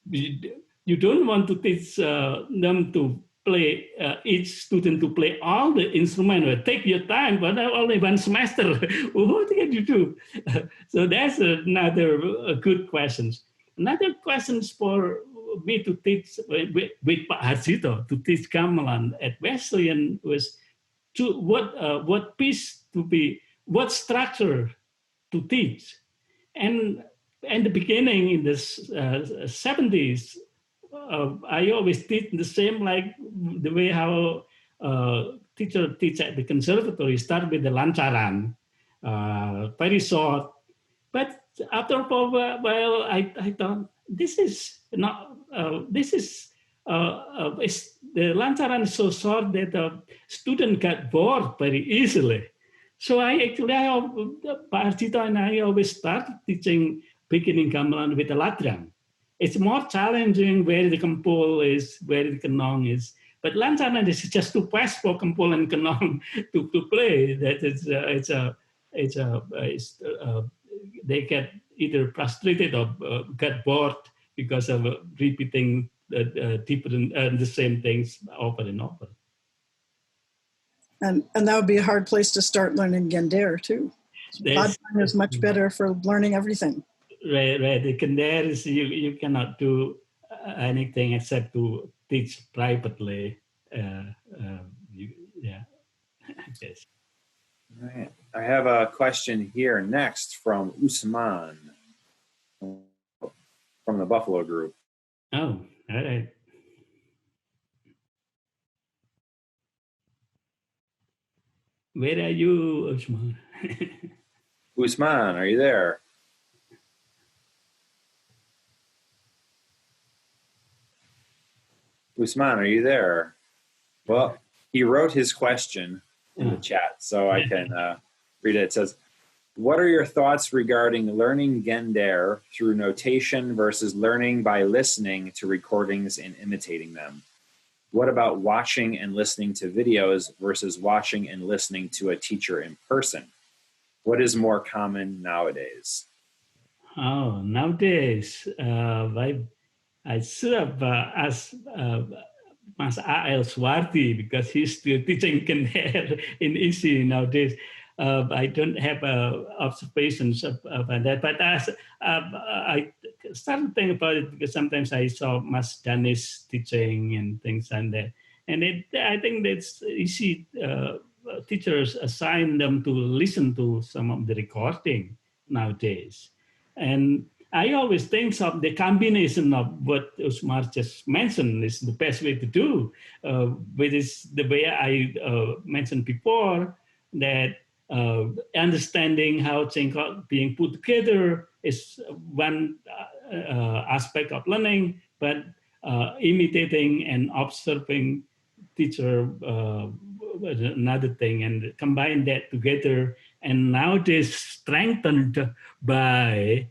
You don't want to teach them to play, each student to play all the instruments. Take your time, but only 1 semester. What can you do? So that's another good question. Another question to teach with Pak Harjito to teach gamelan at Wesleyan was to what piece to be, what structure to teach, and in the beginning in the 70s. I always teach the same, like the way how teacher teach at the conservatory. Start with the lancaran, very short. But after a while, I thought this is not. The lancaran is so short that the student got bored very easily. So Pak Arjito and I always start teaching beginning gamelan with the ladran. It's more challenging where the kempul is, where the kenong is. But lancaran is just too fast for kempul and kenong to play. That they get either frustrated or get bored because of repeating the same things over and over. And that would be a hard place to start learning Gendèr too. Ladran is much better for learning everything. Right. The Gendèr is you cannot do anything except to teach privately. Yes. All right. I have a question here next from Usman from the Buffalo Group. Oh, all right. Where are you, Usman? Usman, are you there? Usman, are you there? Well, he wrote his question in the chat, so I can read it. It says, what are your thoughts regarding learning Gendèr through notation versus learning by listening to recordings and imitating them? What about watching and listening to videos versus watching and listening to a teacher in person? What is more common nowadays? Oh, nowadays, I should have asked Mas A.L. Swarty, because he's still teaching Gendèr in ISI nowadays. I don't have observations about that, but I started thinking about it because sometimes I saw Mas Danis teaching and things like that. And I think that's easy. Teachers assign them to listen to some of the recording nowadays. And I always think of the combination of what Usmar just mentioned is the best way to do, which is the way I mentioned before, that understanding how Cengkok being put together is one aspect of learning, but imitating and observing teacher another thing, and combine that together. And now it is strengthened by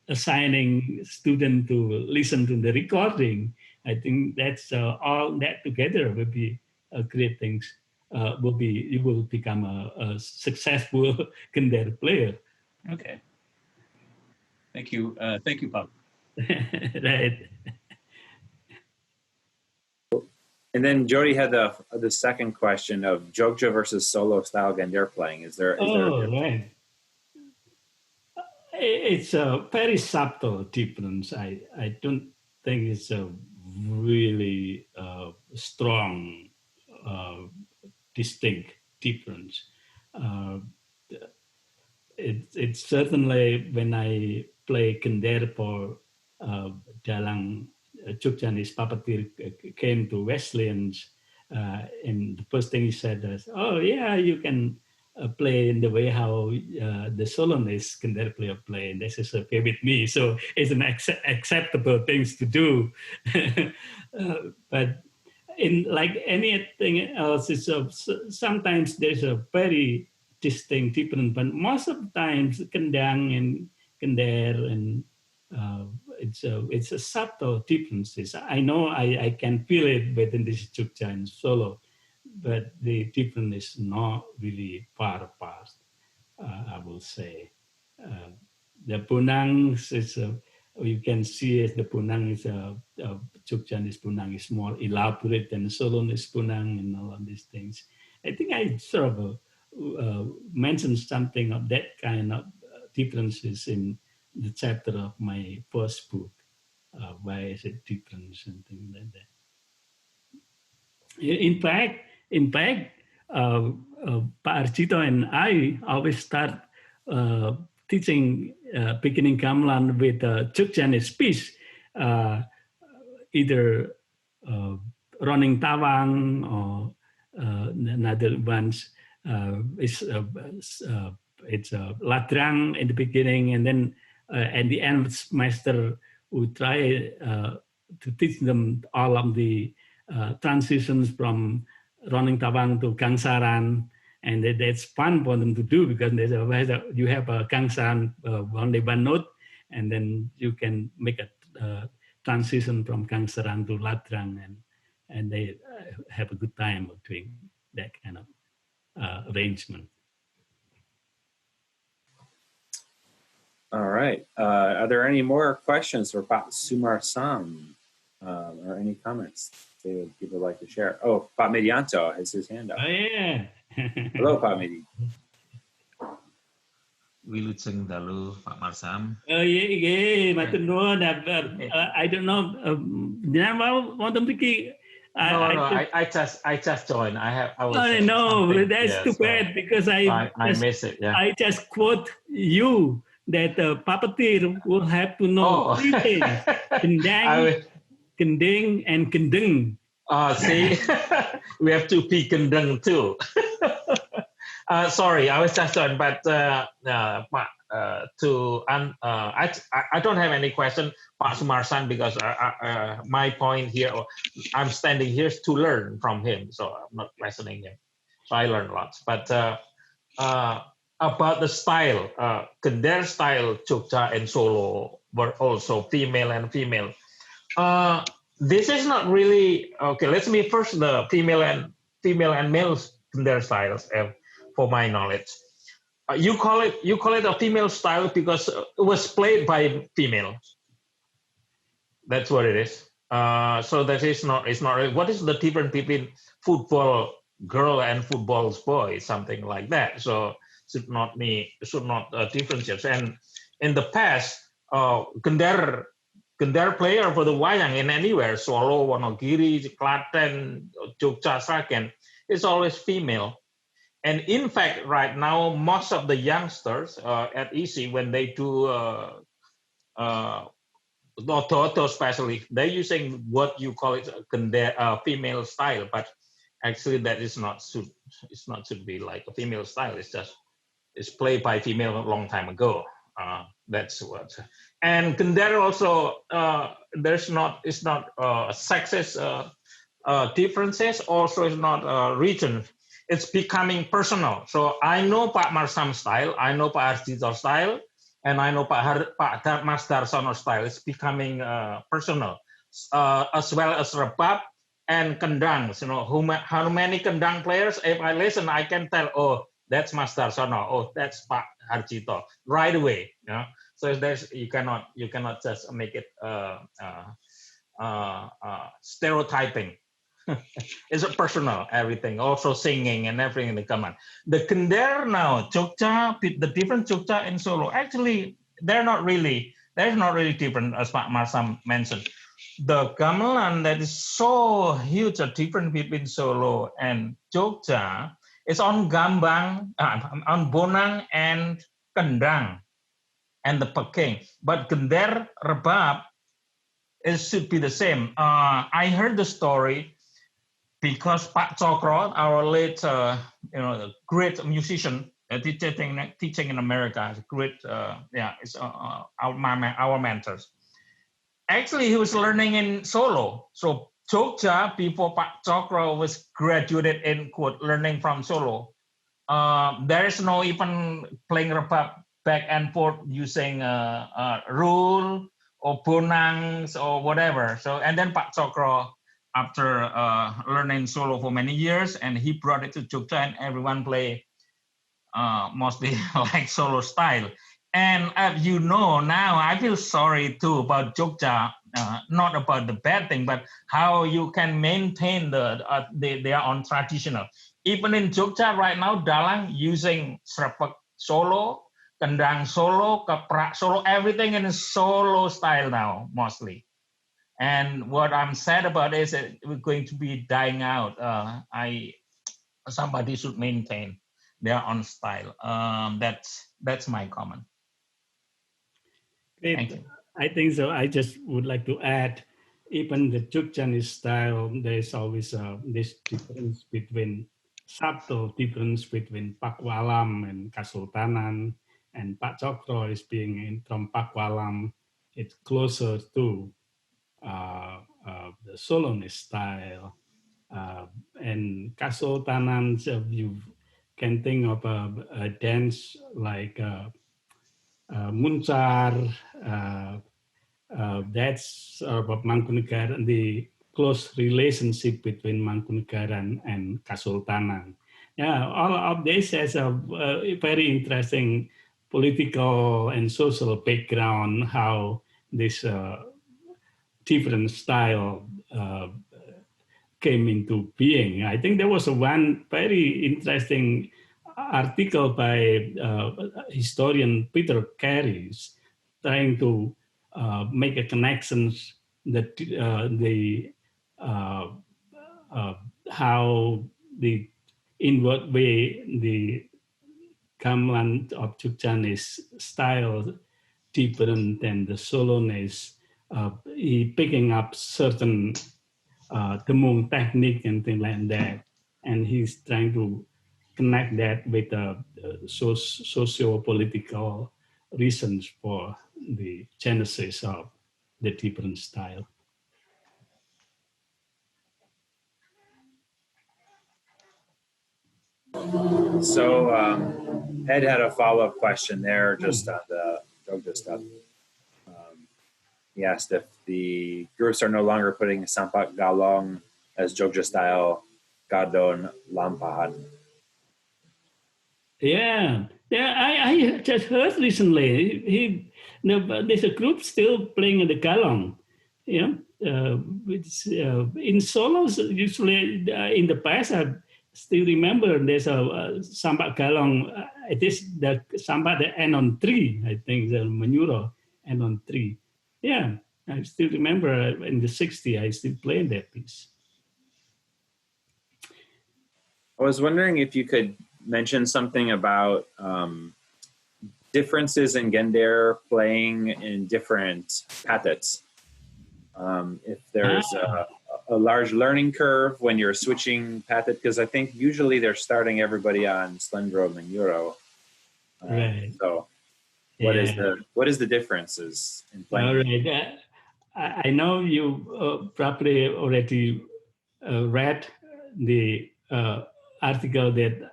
assigning student to listen to the recording. I think that's all that together will be great things. You will become a successful Gendèr player. Okay. Thank you. Thank you, Bob. Right. And then Jody had the second question of Jogja versus solo style Gendèr playing. Is there right. It's a very subtle difference. I don't think it's a really strong, distinct difference. It's certainly when I play Gendèr for Dalang Jogjanese puppeteer came to Wesleyans, and the first thing he said is, "Oh yeah, you can play in the way how the soloist Gendèr player play, and this is okay with me." So it's an acceptable things to do. But in like anything else, it's sometimes there's a very distinct difference, but most of the times Kendang and Gendèr and it's a subtle differences. I know I can feel it within this Jogja and solo, but the difference is not really far apart. I will say the punang is you can see as the punang is Jogjanese punang is more elaborate than Solonese punang and all of these things. I think I sort of mentioned something of that kind of differences in the chapter of my first book. Why is it different, something like that. In fact, Pak Arjito and I always start teaching beginning Kamlan with a Jogjanese piece, either running tawang or another ones. It's ladrang in the beginning, and then at the end of the semester, we try to teach them all of the transitions from running tawang to gangsaran, and that's fun for them to do because you have a gangsaran only one note, and then you can make a transition from gangsaran to ladrang, and they have a good time of doing that kind of arrangement. All right. Are there any more questions for Pak Sumarsan or any comments people would like to share? Oh, Pak Medianto has his hand up. Oh, yeah. Hello, Pak Medi. Wilujeng dalu Pak Marsam. Oh, yeah, matur nuwun. I don't know. I just joined. I know. That's too bad because I miss it. Yeah. I just quote you that the puppeteer will have to know three things: kendeng, and kendeng. See, we have to be kendeng too. Sorry, I was just joined, but I don't have any question, Pak Sumarsan, because my point here, I'm standing here to learn from him, so I'm not questioning him. So I learned lots. But about the style, Gendèr style, Jogja and Solo were also female and female. This is not really okay. Let's me first the female and male Gendèr styles. For my knowledge, you call it a female style because it was played by female. That's what it is. So that is not. It's not. What is the difference between football girl and football boy? Something like that. So should not differentiate. And in the past, Gendèr player for the wayang in anywhere, Solo, Wonogiri, Klaten, Jogja, Sragen, is always female. And in fact, right now, most of the youngsters at EC, when they do Toto especially, they're using what you call it female style, but actually that is not it's not to be like a female style. It's played by female a long time ago. That's what. And Gendèr also it's not sexist differences. Also, it's not region. It's becoming personal. So I know Pak Marsam style, I know Pak Harjito style, and I know Pak Mas Darsono style. It's becoming personal, as well as rebab and kendangs. You know, how many kendang players? If I listen, I can tell. Oh, that's Mas Darsono. Oh, that's Pak Harjito. Right away. You know? So you cannot just make it stereotyping. It's a personal everything, also singing and everything in the Kamlan. The Gendèr now, Jogja, the different Jogja and Solo, actually they're not really different, as Pak Marsam mentioned. The Gamelan that is so huge a difference between Solo and Jogja is on Gambang, on Bonang and Kendang and the Peking. But Gendèr, Rebab, it should be the same. I heard the story because Pak Cokro, our late, great musician, teaching in America, great, it's our mentors. Actually, he was learning in Solo. So Jogja, before Pak Cokro was graduated in quote learning from Solo, there is no even playing rebab back and forth using rule or bonangs or whatever. So and then Pak Cokro, after learning Solo for many years, and he brought it to Jogja, and everyone play mostly like Solo style. And as you know, now I feel sorry too about Jogja, not about the bad thing, but how you can maintain their own traditional. Even in Jogja right now, Dalang using Srepek Solo, Kendang Solo, Keprak Solo, everything in Solo style now, mostly. And what I'm sad about is that we're going to be dying out. Somebody should maintain their own style. That's my comment. Great. Thank you. I think so. I just would like to add, even the Jogjanese style, there's always this difference between, subtle difference between Pakwalam and Kasultanan, and Pak Cokro is being from Pakwalam. It's closer to the Solonese style. And Kasultanan, so you can think of a dance like Muncar, that's about Mangkunegaran, the close relationship between Mangkunegaran and Kasultanan. Yeah, all of this has a very interesting political and social background, how this different style came into being. I think there was one very interesting article by historian Peter Carys trying to make a connection that how the in what way the Kamlan of Jogjanese style different than the Solonese. He picking up certain Temung technique and things like that, and he's trying to connect that with socio-political reasons for the genesis of the different style. So Ed had a follow-up question there just on the Jogja stuff. He asked if the groups are no longer putting Sampak Galong as Jogja style Gadon Lampahan. Yeah, I just heard recently there's a group still playing the Galong. Yeah, which in solos usually in the past I still remember there's a Sampak Galong. It is the Sampak that end on 3. I think the Manuro end on 3. Yeah, I still remember in the 60s, I still playing that piece. I was wondering if you could mentioned something about differences in Gendèr playing in different pathets. If there's a large learning curve when you're switching pathet, because I think usually they're starting everybody on Slendro Manuro. Right. So what is the differences in playing? All right. I know you probably already read the article that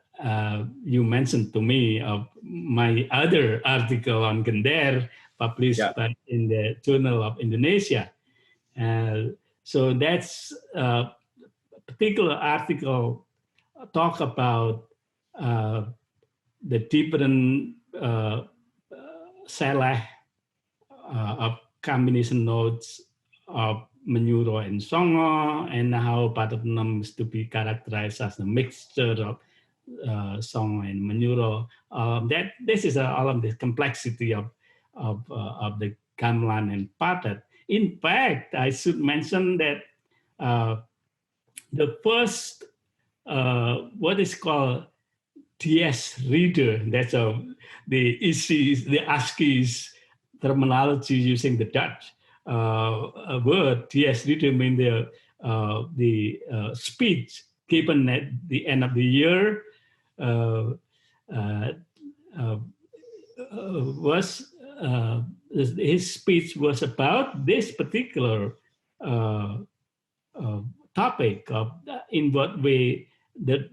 you mentioned to me of my other article on Gendèr published in the Journal of Indonesia. So that's a particular article talk about the different salah of combination notes of Menuro and Songo, and how Paternom is to be characterized as a mixture of Songo and Menuro. That this is all of the complexity of the Kamlan and Patet. In fact, I should mention that the first what is called TS reader, that's the ASCII's terminology using the Dutch word. TS reader means the speech given at the end of the year his speech was about this particular topic of in what way the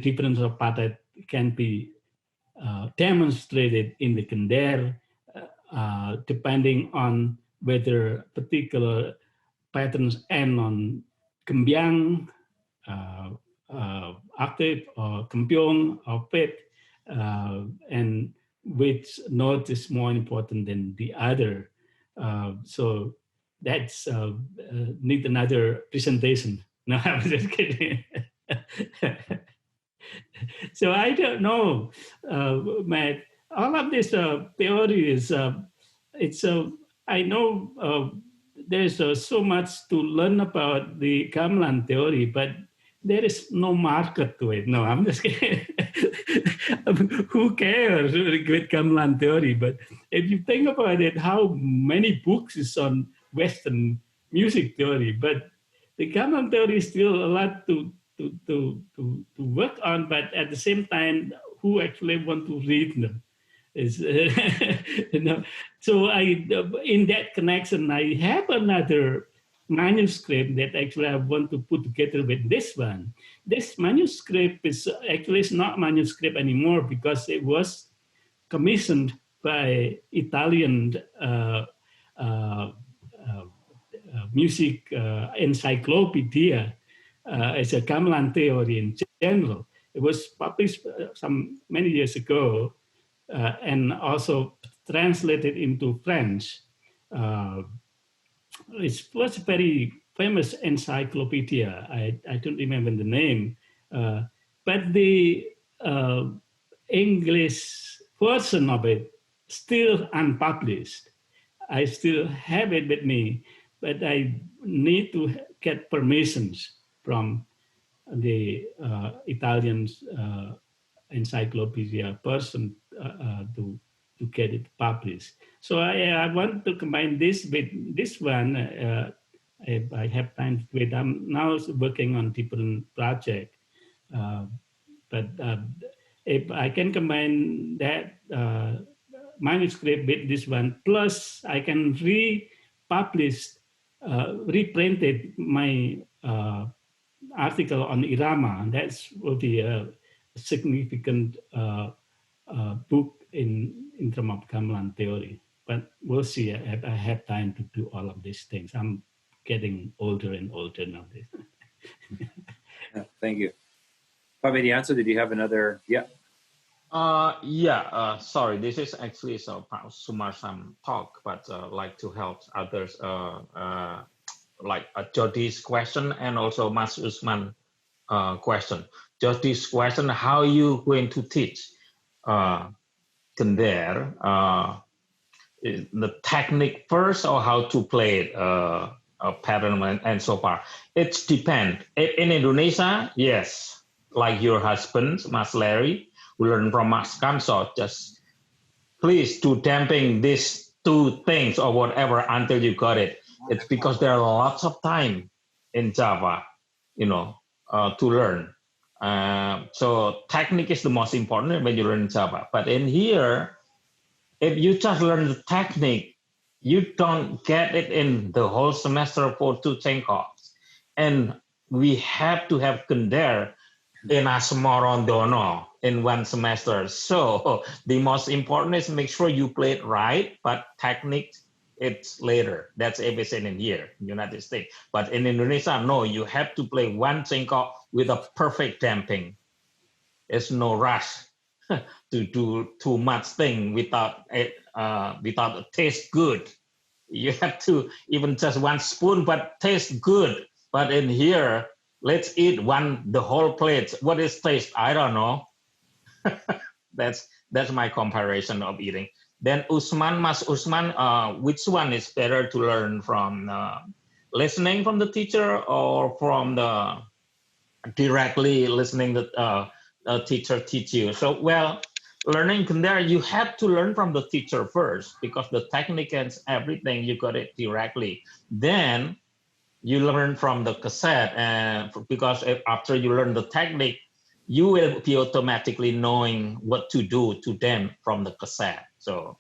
difference of patet can be demonstrated in the Gendèr, depending on whether particular patterns end on kembyang, octave, or kembyong, or fifth, and which note is more important than the other. So that's need another presentation. No, I was just kidding. So I don't know, Matt. All of this theory is, I know there's so much to learn about the Kamlan theory, but there is no market to it. No, I'm just kidding. Who cares with Kamlan theory? But if you think about it, how many books is on Western music theory, but the Kamlan theory is still a lot to work on, but at the same time, who actually want to read them? Is So in that connection, I have another manuscript that actually I want to put together with this one. This manuscript is actually not manuscript anymore because it was commissioned by Italian music encyclopedia as a Kamlan theory in general. It was published many years ago and also translated into French. It was a very famous encyclopedia. I don't remember the name, but the English version of it still unpublished. I still have it with me, but I need to get permissions from the Italian encyclopedia person to get it published. So I want to combine this with this one. If I have time to do it. I'm now working on different project, but if I can combine that manuscript with this one, plus I can republish, reprinted my article on Irama. That will be a significant book in terms of Kamlan theory. But we'll see if I have time to do all of these things. I'm getting older and older nowadays. Thank you. Pamedianto, did you have another? Yeah. Sorry, this is actually Sumarsan talk, but like to help others, like Jodi's question and also Mas Usman question. Jodi's question: how you going to teach Gendèr, the technique first, or how to play it, a pattern and so far? It depends. In Indonesia, yes, like your husband, Mas Larry, who learned from Mas Kanso, just please do damping these two things or whatever until you got it. It's because there are lots of time in Java, to learn. So technique is the most important when you learn Java. But in here, if you just learn the technique, you don't get it in the whole semester for 2 Cengkoks. And we have to have Gendèr in Asmorondono in 1 semester. So the most important is make sure you play it right, but technique, it's later. That's everything in here, United States. But in Indonesia, no, you have to play 1 Cengkok with a perfect damping. There's no rush to do too much thing without it taste good. You have to even just 1 spoon, but taste good. But in here, let's eat the whole plate. What is taste? I don't know. That's my comparison of eating. Then Mas Usman, which one is better to learn from listening from the teacher or from the directly listening the teacher teach you? So, well, learning Gendèr, you have to learn from the teacher first because the technique and everything, you got it directly. Then you learn from the cassette, and because after you learn the technique, you will be automatically knowing what to do to them from the cassette. So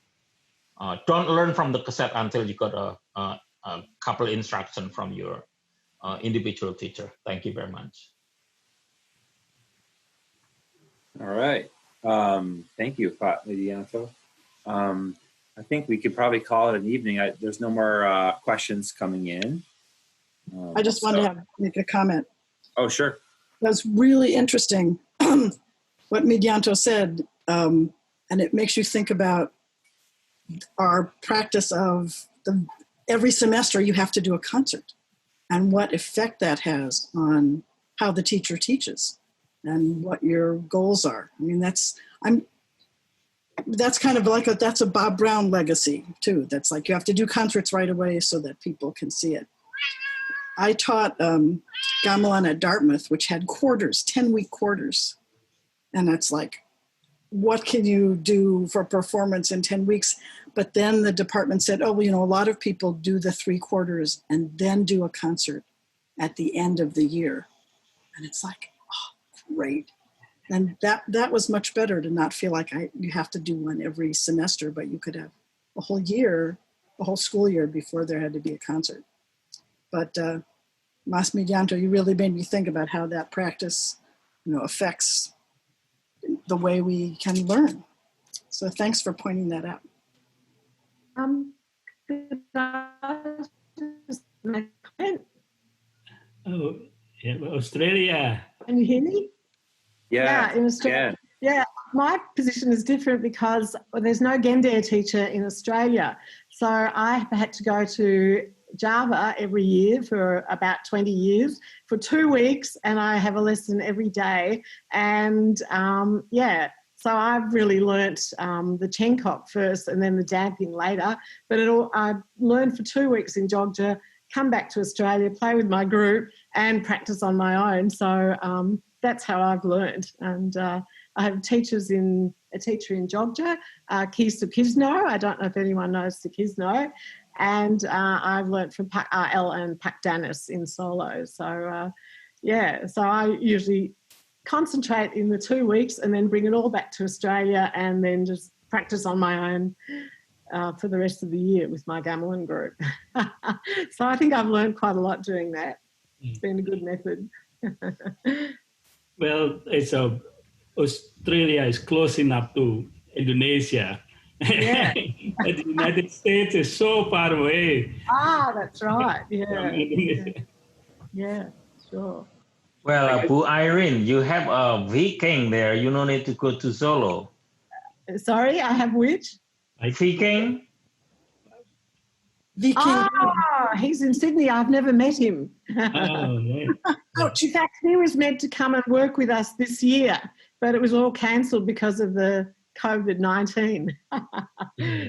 don't learn from the cassette until you got a couple instructions from your individual teacher. Thank you very much. All right. Thank you, Pak Widianto. I think we could probably call it an evening. There's no more questions coming in. I just wanted to make a comment. Oh, sure. That's really interesting what Widianto said, and it makes you think about our practice of every semester you have to do a concert and what effect that has on how the teacher teaches and what your goals are. I mean, that's kind of like that's a Bob Brown legacy too. That's like you have to do concerts right away so that people can see it. I taught Gamelan at Dartmouth, which had quarters, 10-week quarters. And it's like, what can you do for performance in 10 weeks? But then the department said, oh, well, a lot of people do the 3 quarters and then do a concert at the end of the year. And it's like, oh, great. And that was much better to not feel like you have to do one every semester, but you could have a whole year, a whole school year before there had to be a concert. But Mas Widianto, you really made me think about how that practice, affects the way we can learn. So thanks for pointing that out. Could I just make a comment? Oh, yeah, Australia. Can you hear me? Yeah, in Australia. Yeah, my position is different because there's no Gendèr teacher in Australia. So I have had to go to Java every year for about 20 years for 2 weeks, and I have a lesson every day. And so I've really learnt the Cengkok first and then the damping later. But I learned for 2 weeks in Jogja, come back to Australia, play with my group and practice on my own. So that's how I've learned. And I have a teacher in Jogja, Kees Sukizno. I don't know if anyone knows Sukizno. And I've learnt from Pak Al and Pak Danis in solo. So, so I usually concentrate in the 2 weeks and then bring it all back to Australia and then just practice on my own for the rest of the year with my Gamelan group. So I think I've learned quite a lot doing that. It's been a good method. Well, Australia is close enough to Indonesia. Yeah. But the United States is so far away. Ah, that's right. Yeah, sure. Well, Bu Irene, you have a Viking there. You don't need to go to Solo. Sorry, I have which? Viking? Viking. Oh, he's in Sydney. I've never met him. Oh, yeah. In fact, he was meant to come and work with us this year, but it was all cancelled because of the COVID-19.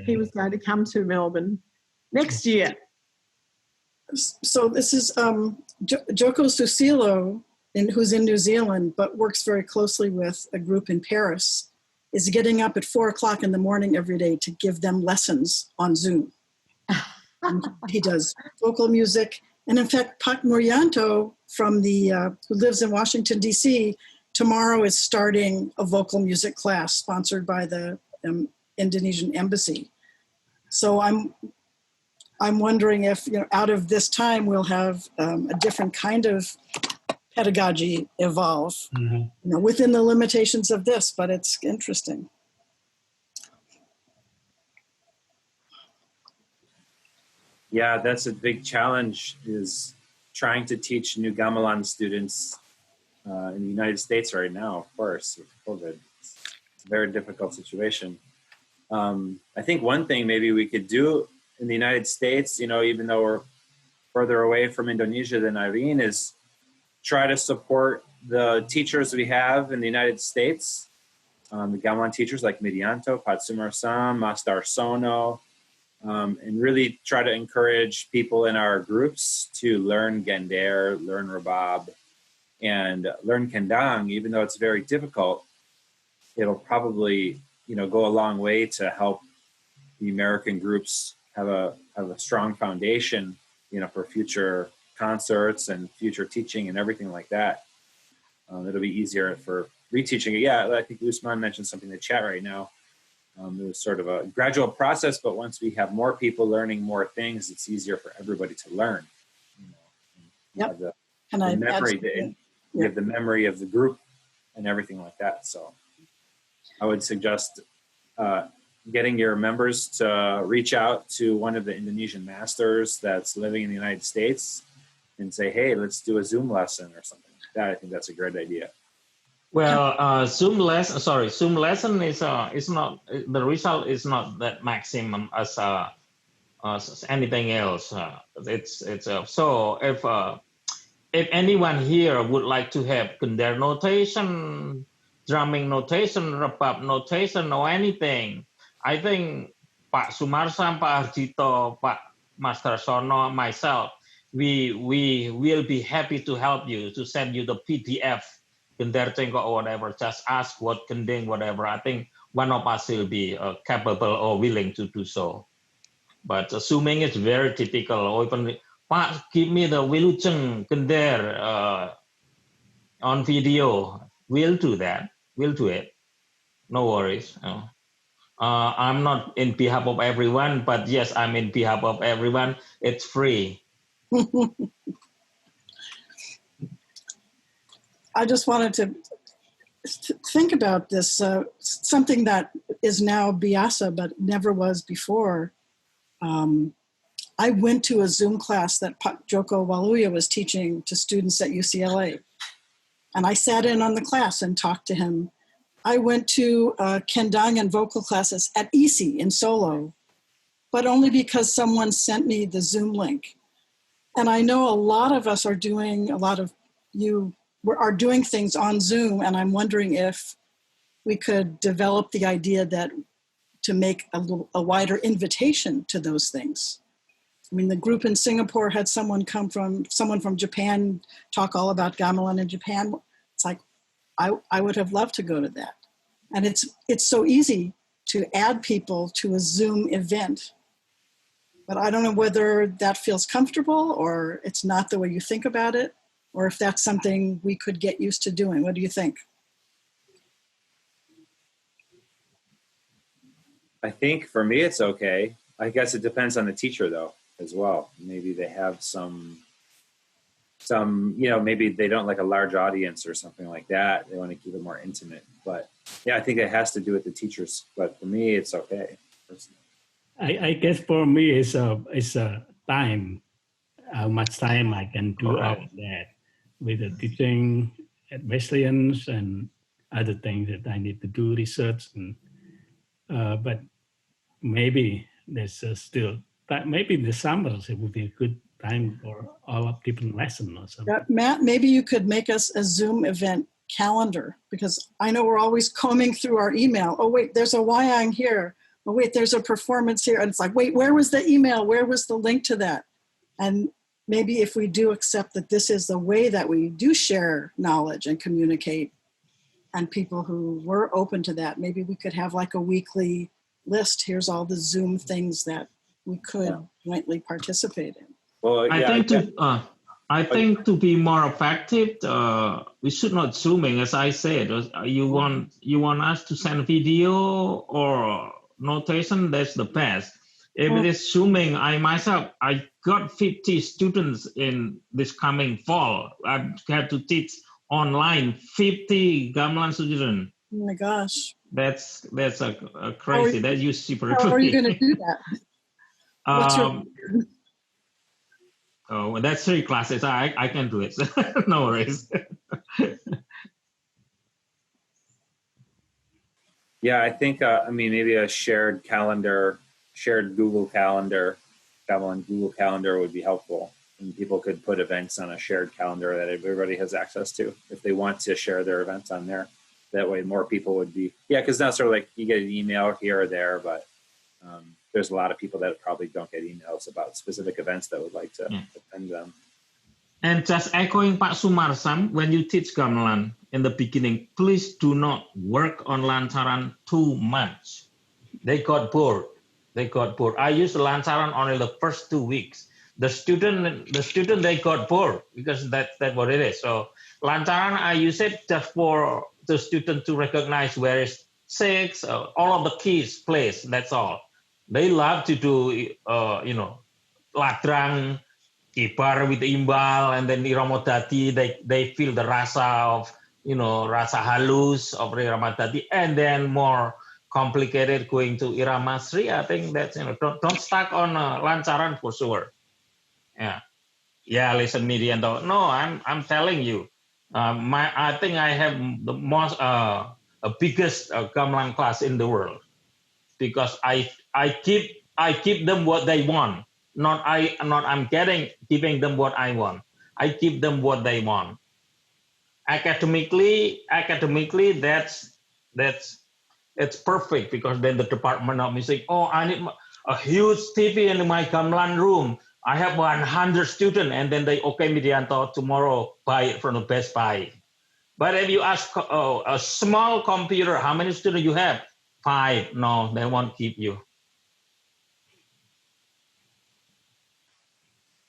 He was going to come to Melbourne next year. So this is Joko Susilo who's in New Zealand but works very closely with a group in Paris, is getting up at 4 o'clock in the morning every day to give them lessons on Zoom. And he does vocal music. And in fact, Pak Muryanto from who lives in Washington, D.C., tomorrow is starting a vocal music class sponsored by the Indonesian embassy. So I'm wondering if, out of this time, we'll have a different kind of pedagogy evolve, within the limitations of this, but it's interesting. Yeah, that's a big challenge, is trying to teach new Gamelan students in the United States right now, of course, with COVID. It's a very difficult situation. I think one thing maybe we could do in the United States, even though we're further away from Indonesia than Irene, is try to support the teachers we have in the United States, the Gamelan teachers like Midianto, Pat Sumarsan, Mas Darsono, and really try to encourage people in our groups to learn Gendèr, learn Rabab, and learn Kendang. Even though it's very difficult, it'll probably go a long way to help the American groups have a strong foundation, for future concerts and future teaching and everything like that. It'll be easier for reteaching it. Yeah, I think Usman mentioned something in the chat right now. It was sort of a gradual process, but once we have more people learning more things, it's easier for everybody to learn. Yep. We have the memory of the group and everything like that. So I would suggest getting your members to reach out to one of the Indonesian masters that's living in the United States and say, hey, let's do a Zoom lesson or something like that. I think that's a great idea. Well, Zoom lesson is not, the result is not that maximum as anything else. So if anyone here would like to have Gendèr notation, drumming notation, Rabab notation, or anything, I think Pak Sumarsan, Pak Arjito, Pak Master Sono, myself, we will be happy to help you, to send you the PDF, Gendèr Cengkok or whatever. Just ask what Gending, whatever. I think one of us will be capable or willing to do so. But assuming it's very typical, or even, Pak, give me the Wilujeng Gendèr on video. We'll do that. We'll do it. No worries. I'm not in behalf of everyone, but yes, I'm in behalf of everyone. It's free. I just wanted to think about this, something that is now biasa but never was before. I went to a Zoom class that Pak Joko Waluya was teaching to students at UCLA. And I sat in on the class and talked to him. I went to Kendang and vocal classes at ISI in Solo, but only because someone sent me the Zoom link. And I know a lot of us are doing, are doing things on Zoom, and I'm wondering if we could develop the idea that to make a wider invitation to those things. I mean, the group in Singapore had someone from Japan talk all about gamelan in Japan. It's like, I would have loved to go to that. And it's so easy to add people to a Zoom event. But I don't know whether that feels comfortable or it's not the way you think about it, or if that's something we could get used to doing. What do you think? I think for me, it's okay. I guess it depends on the teacher though, as well. Maybe they have some, maybe they don't like a large audience or something like that. They want to keep it more intimate. But yeah, I think it has to do with the teachers. But for me, it's okay, personally. I guess for me, it's a time, how much time I can do all of that with the teaching at Wesleyans and other things that I need to do research. And but maybe there's still, maybe in the summers it would be a good time for all of different lessons or something. Matt, maybe you could make us a Zoom event calendar, because I know we're always combing through our email. Oh wait, there's a Wayang here. Oh wait, there's a performance here. And it's like, wait, where was the email? Where was the link to that? And maybe if we do accept that this is the way that we do share knowledge and communicate, and people who were open to that, maybe we could have like a weekly list. Here's all the Zoom things that we could jointly participate in. Well, yeah, I think to be more effective, we should not zooming. As I said, you want us to send video or notation. That's the best. If it is zooming, I got 50 students in this coming fall. I have to teach online 50 Gamelan students. Oh my gosh. That's a crazy. That you super. How are you going to do that? Oh, that's 3 classes. I can do it. No worries. Yeah, I think, maybe a shared calendar, shared Google Calendar, Gamelan Google Calendar would be helpful. And people could put events on a shared calendar that everybody has access to if they want to share their events on there. That way more people would be, because now sort of like you get an email here or there, but there's a lot of people that probably don't get emails about specific events that would like to attend them. And just echoing Pak Sumarsan, when you teach Gamelan in the beginning, please do not work on lantaran too much. They got bored. I used lantaran only the first 2 weeks. The student they got bored because that's what it is. So lantaran I use it just for the student to recognize where is 6, all of the keys placed. That's all. They love to do ladrang, kibar with imbal, and then irama dadi. They feel the rasa of rasa halus of irama dadi, and then more complicated going to irama sri. I think that's don't stuck on lantaran for sure. Listen, Midianto. No, I'm telling you, I think I have the most biggest Gamelan class in the world because I give them what they want. I'm giving them what I want. I give them what they want. Academically, that's it's perfect because then the Department of Music. Oh, I need a huge TV in my Kamlan room. I have 100 students, and then they Midianto, tomorrow buy it from the Best Buy. But if you ask a small computer, how many students you have? 5. No, they won't keep you.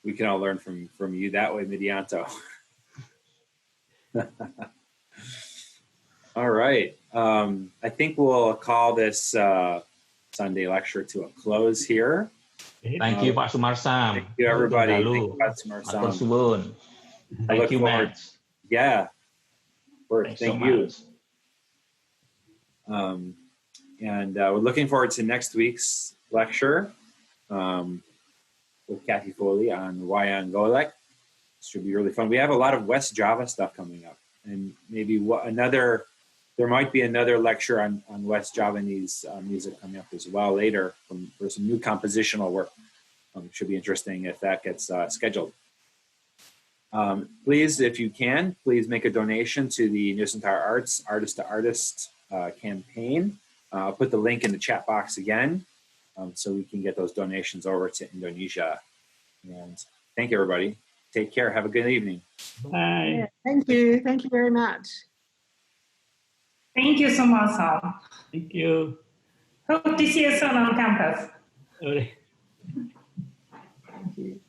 We can all learn from you that way, Midianto. All right. I think we'll call this Sunday lecture to a close here. Thank you, Pak Sumarsan. Thank you, everybody. Thank you, Pak Sumarsan. Thank you, Matt. Yeah. Thank you. And we're looking forward to next week's lecture with Kathy Foley on Wayang Golek. This should be really fun. We have a lot of West Java stuff coming up, and maybe there might be another lecture on West Javanese music coming up as well later for some new compositional work. It should be interesting if that gets scheduled. Please, if you can, please make a donation to the Nusantara Arts Artist to Artist campaign. I'll put the link in the chat box again so we can get those donations over to Indonesia. And thank you, everybody. Take care. Have a good evening. Bye. Yeah, thank you. Thank you very much. Thank you so much, Sal. Thank you. Hope to see you soon on campus. Okay. Thank you.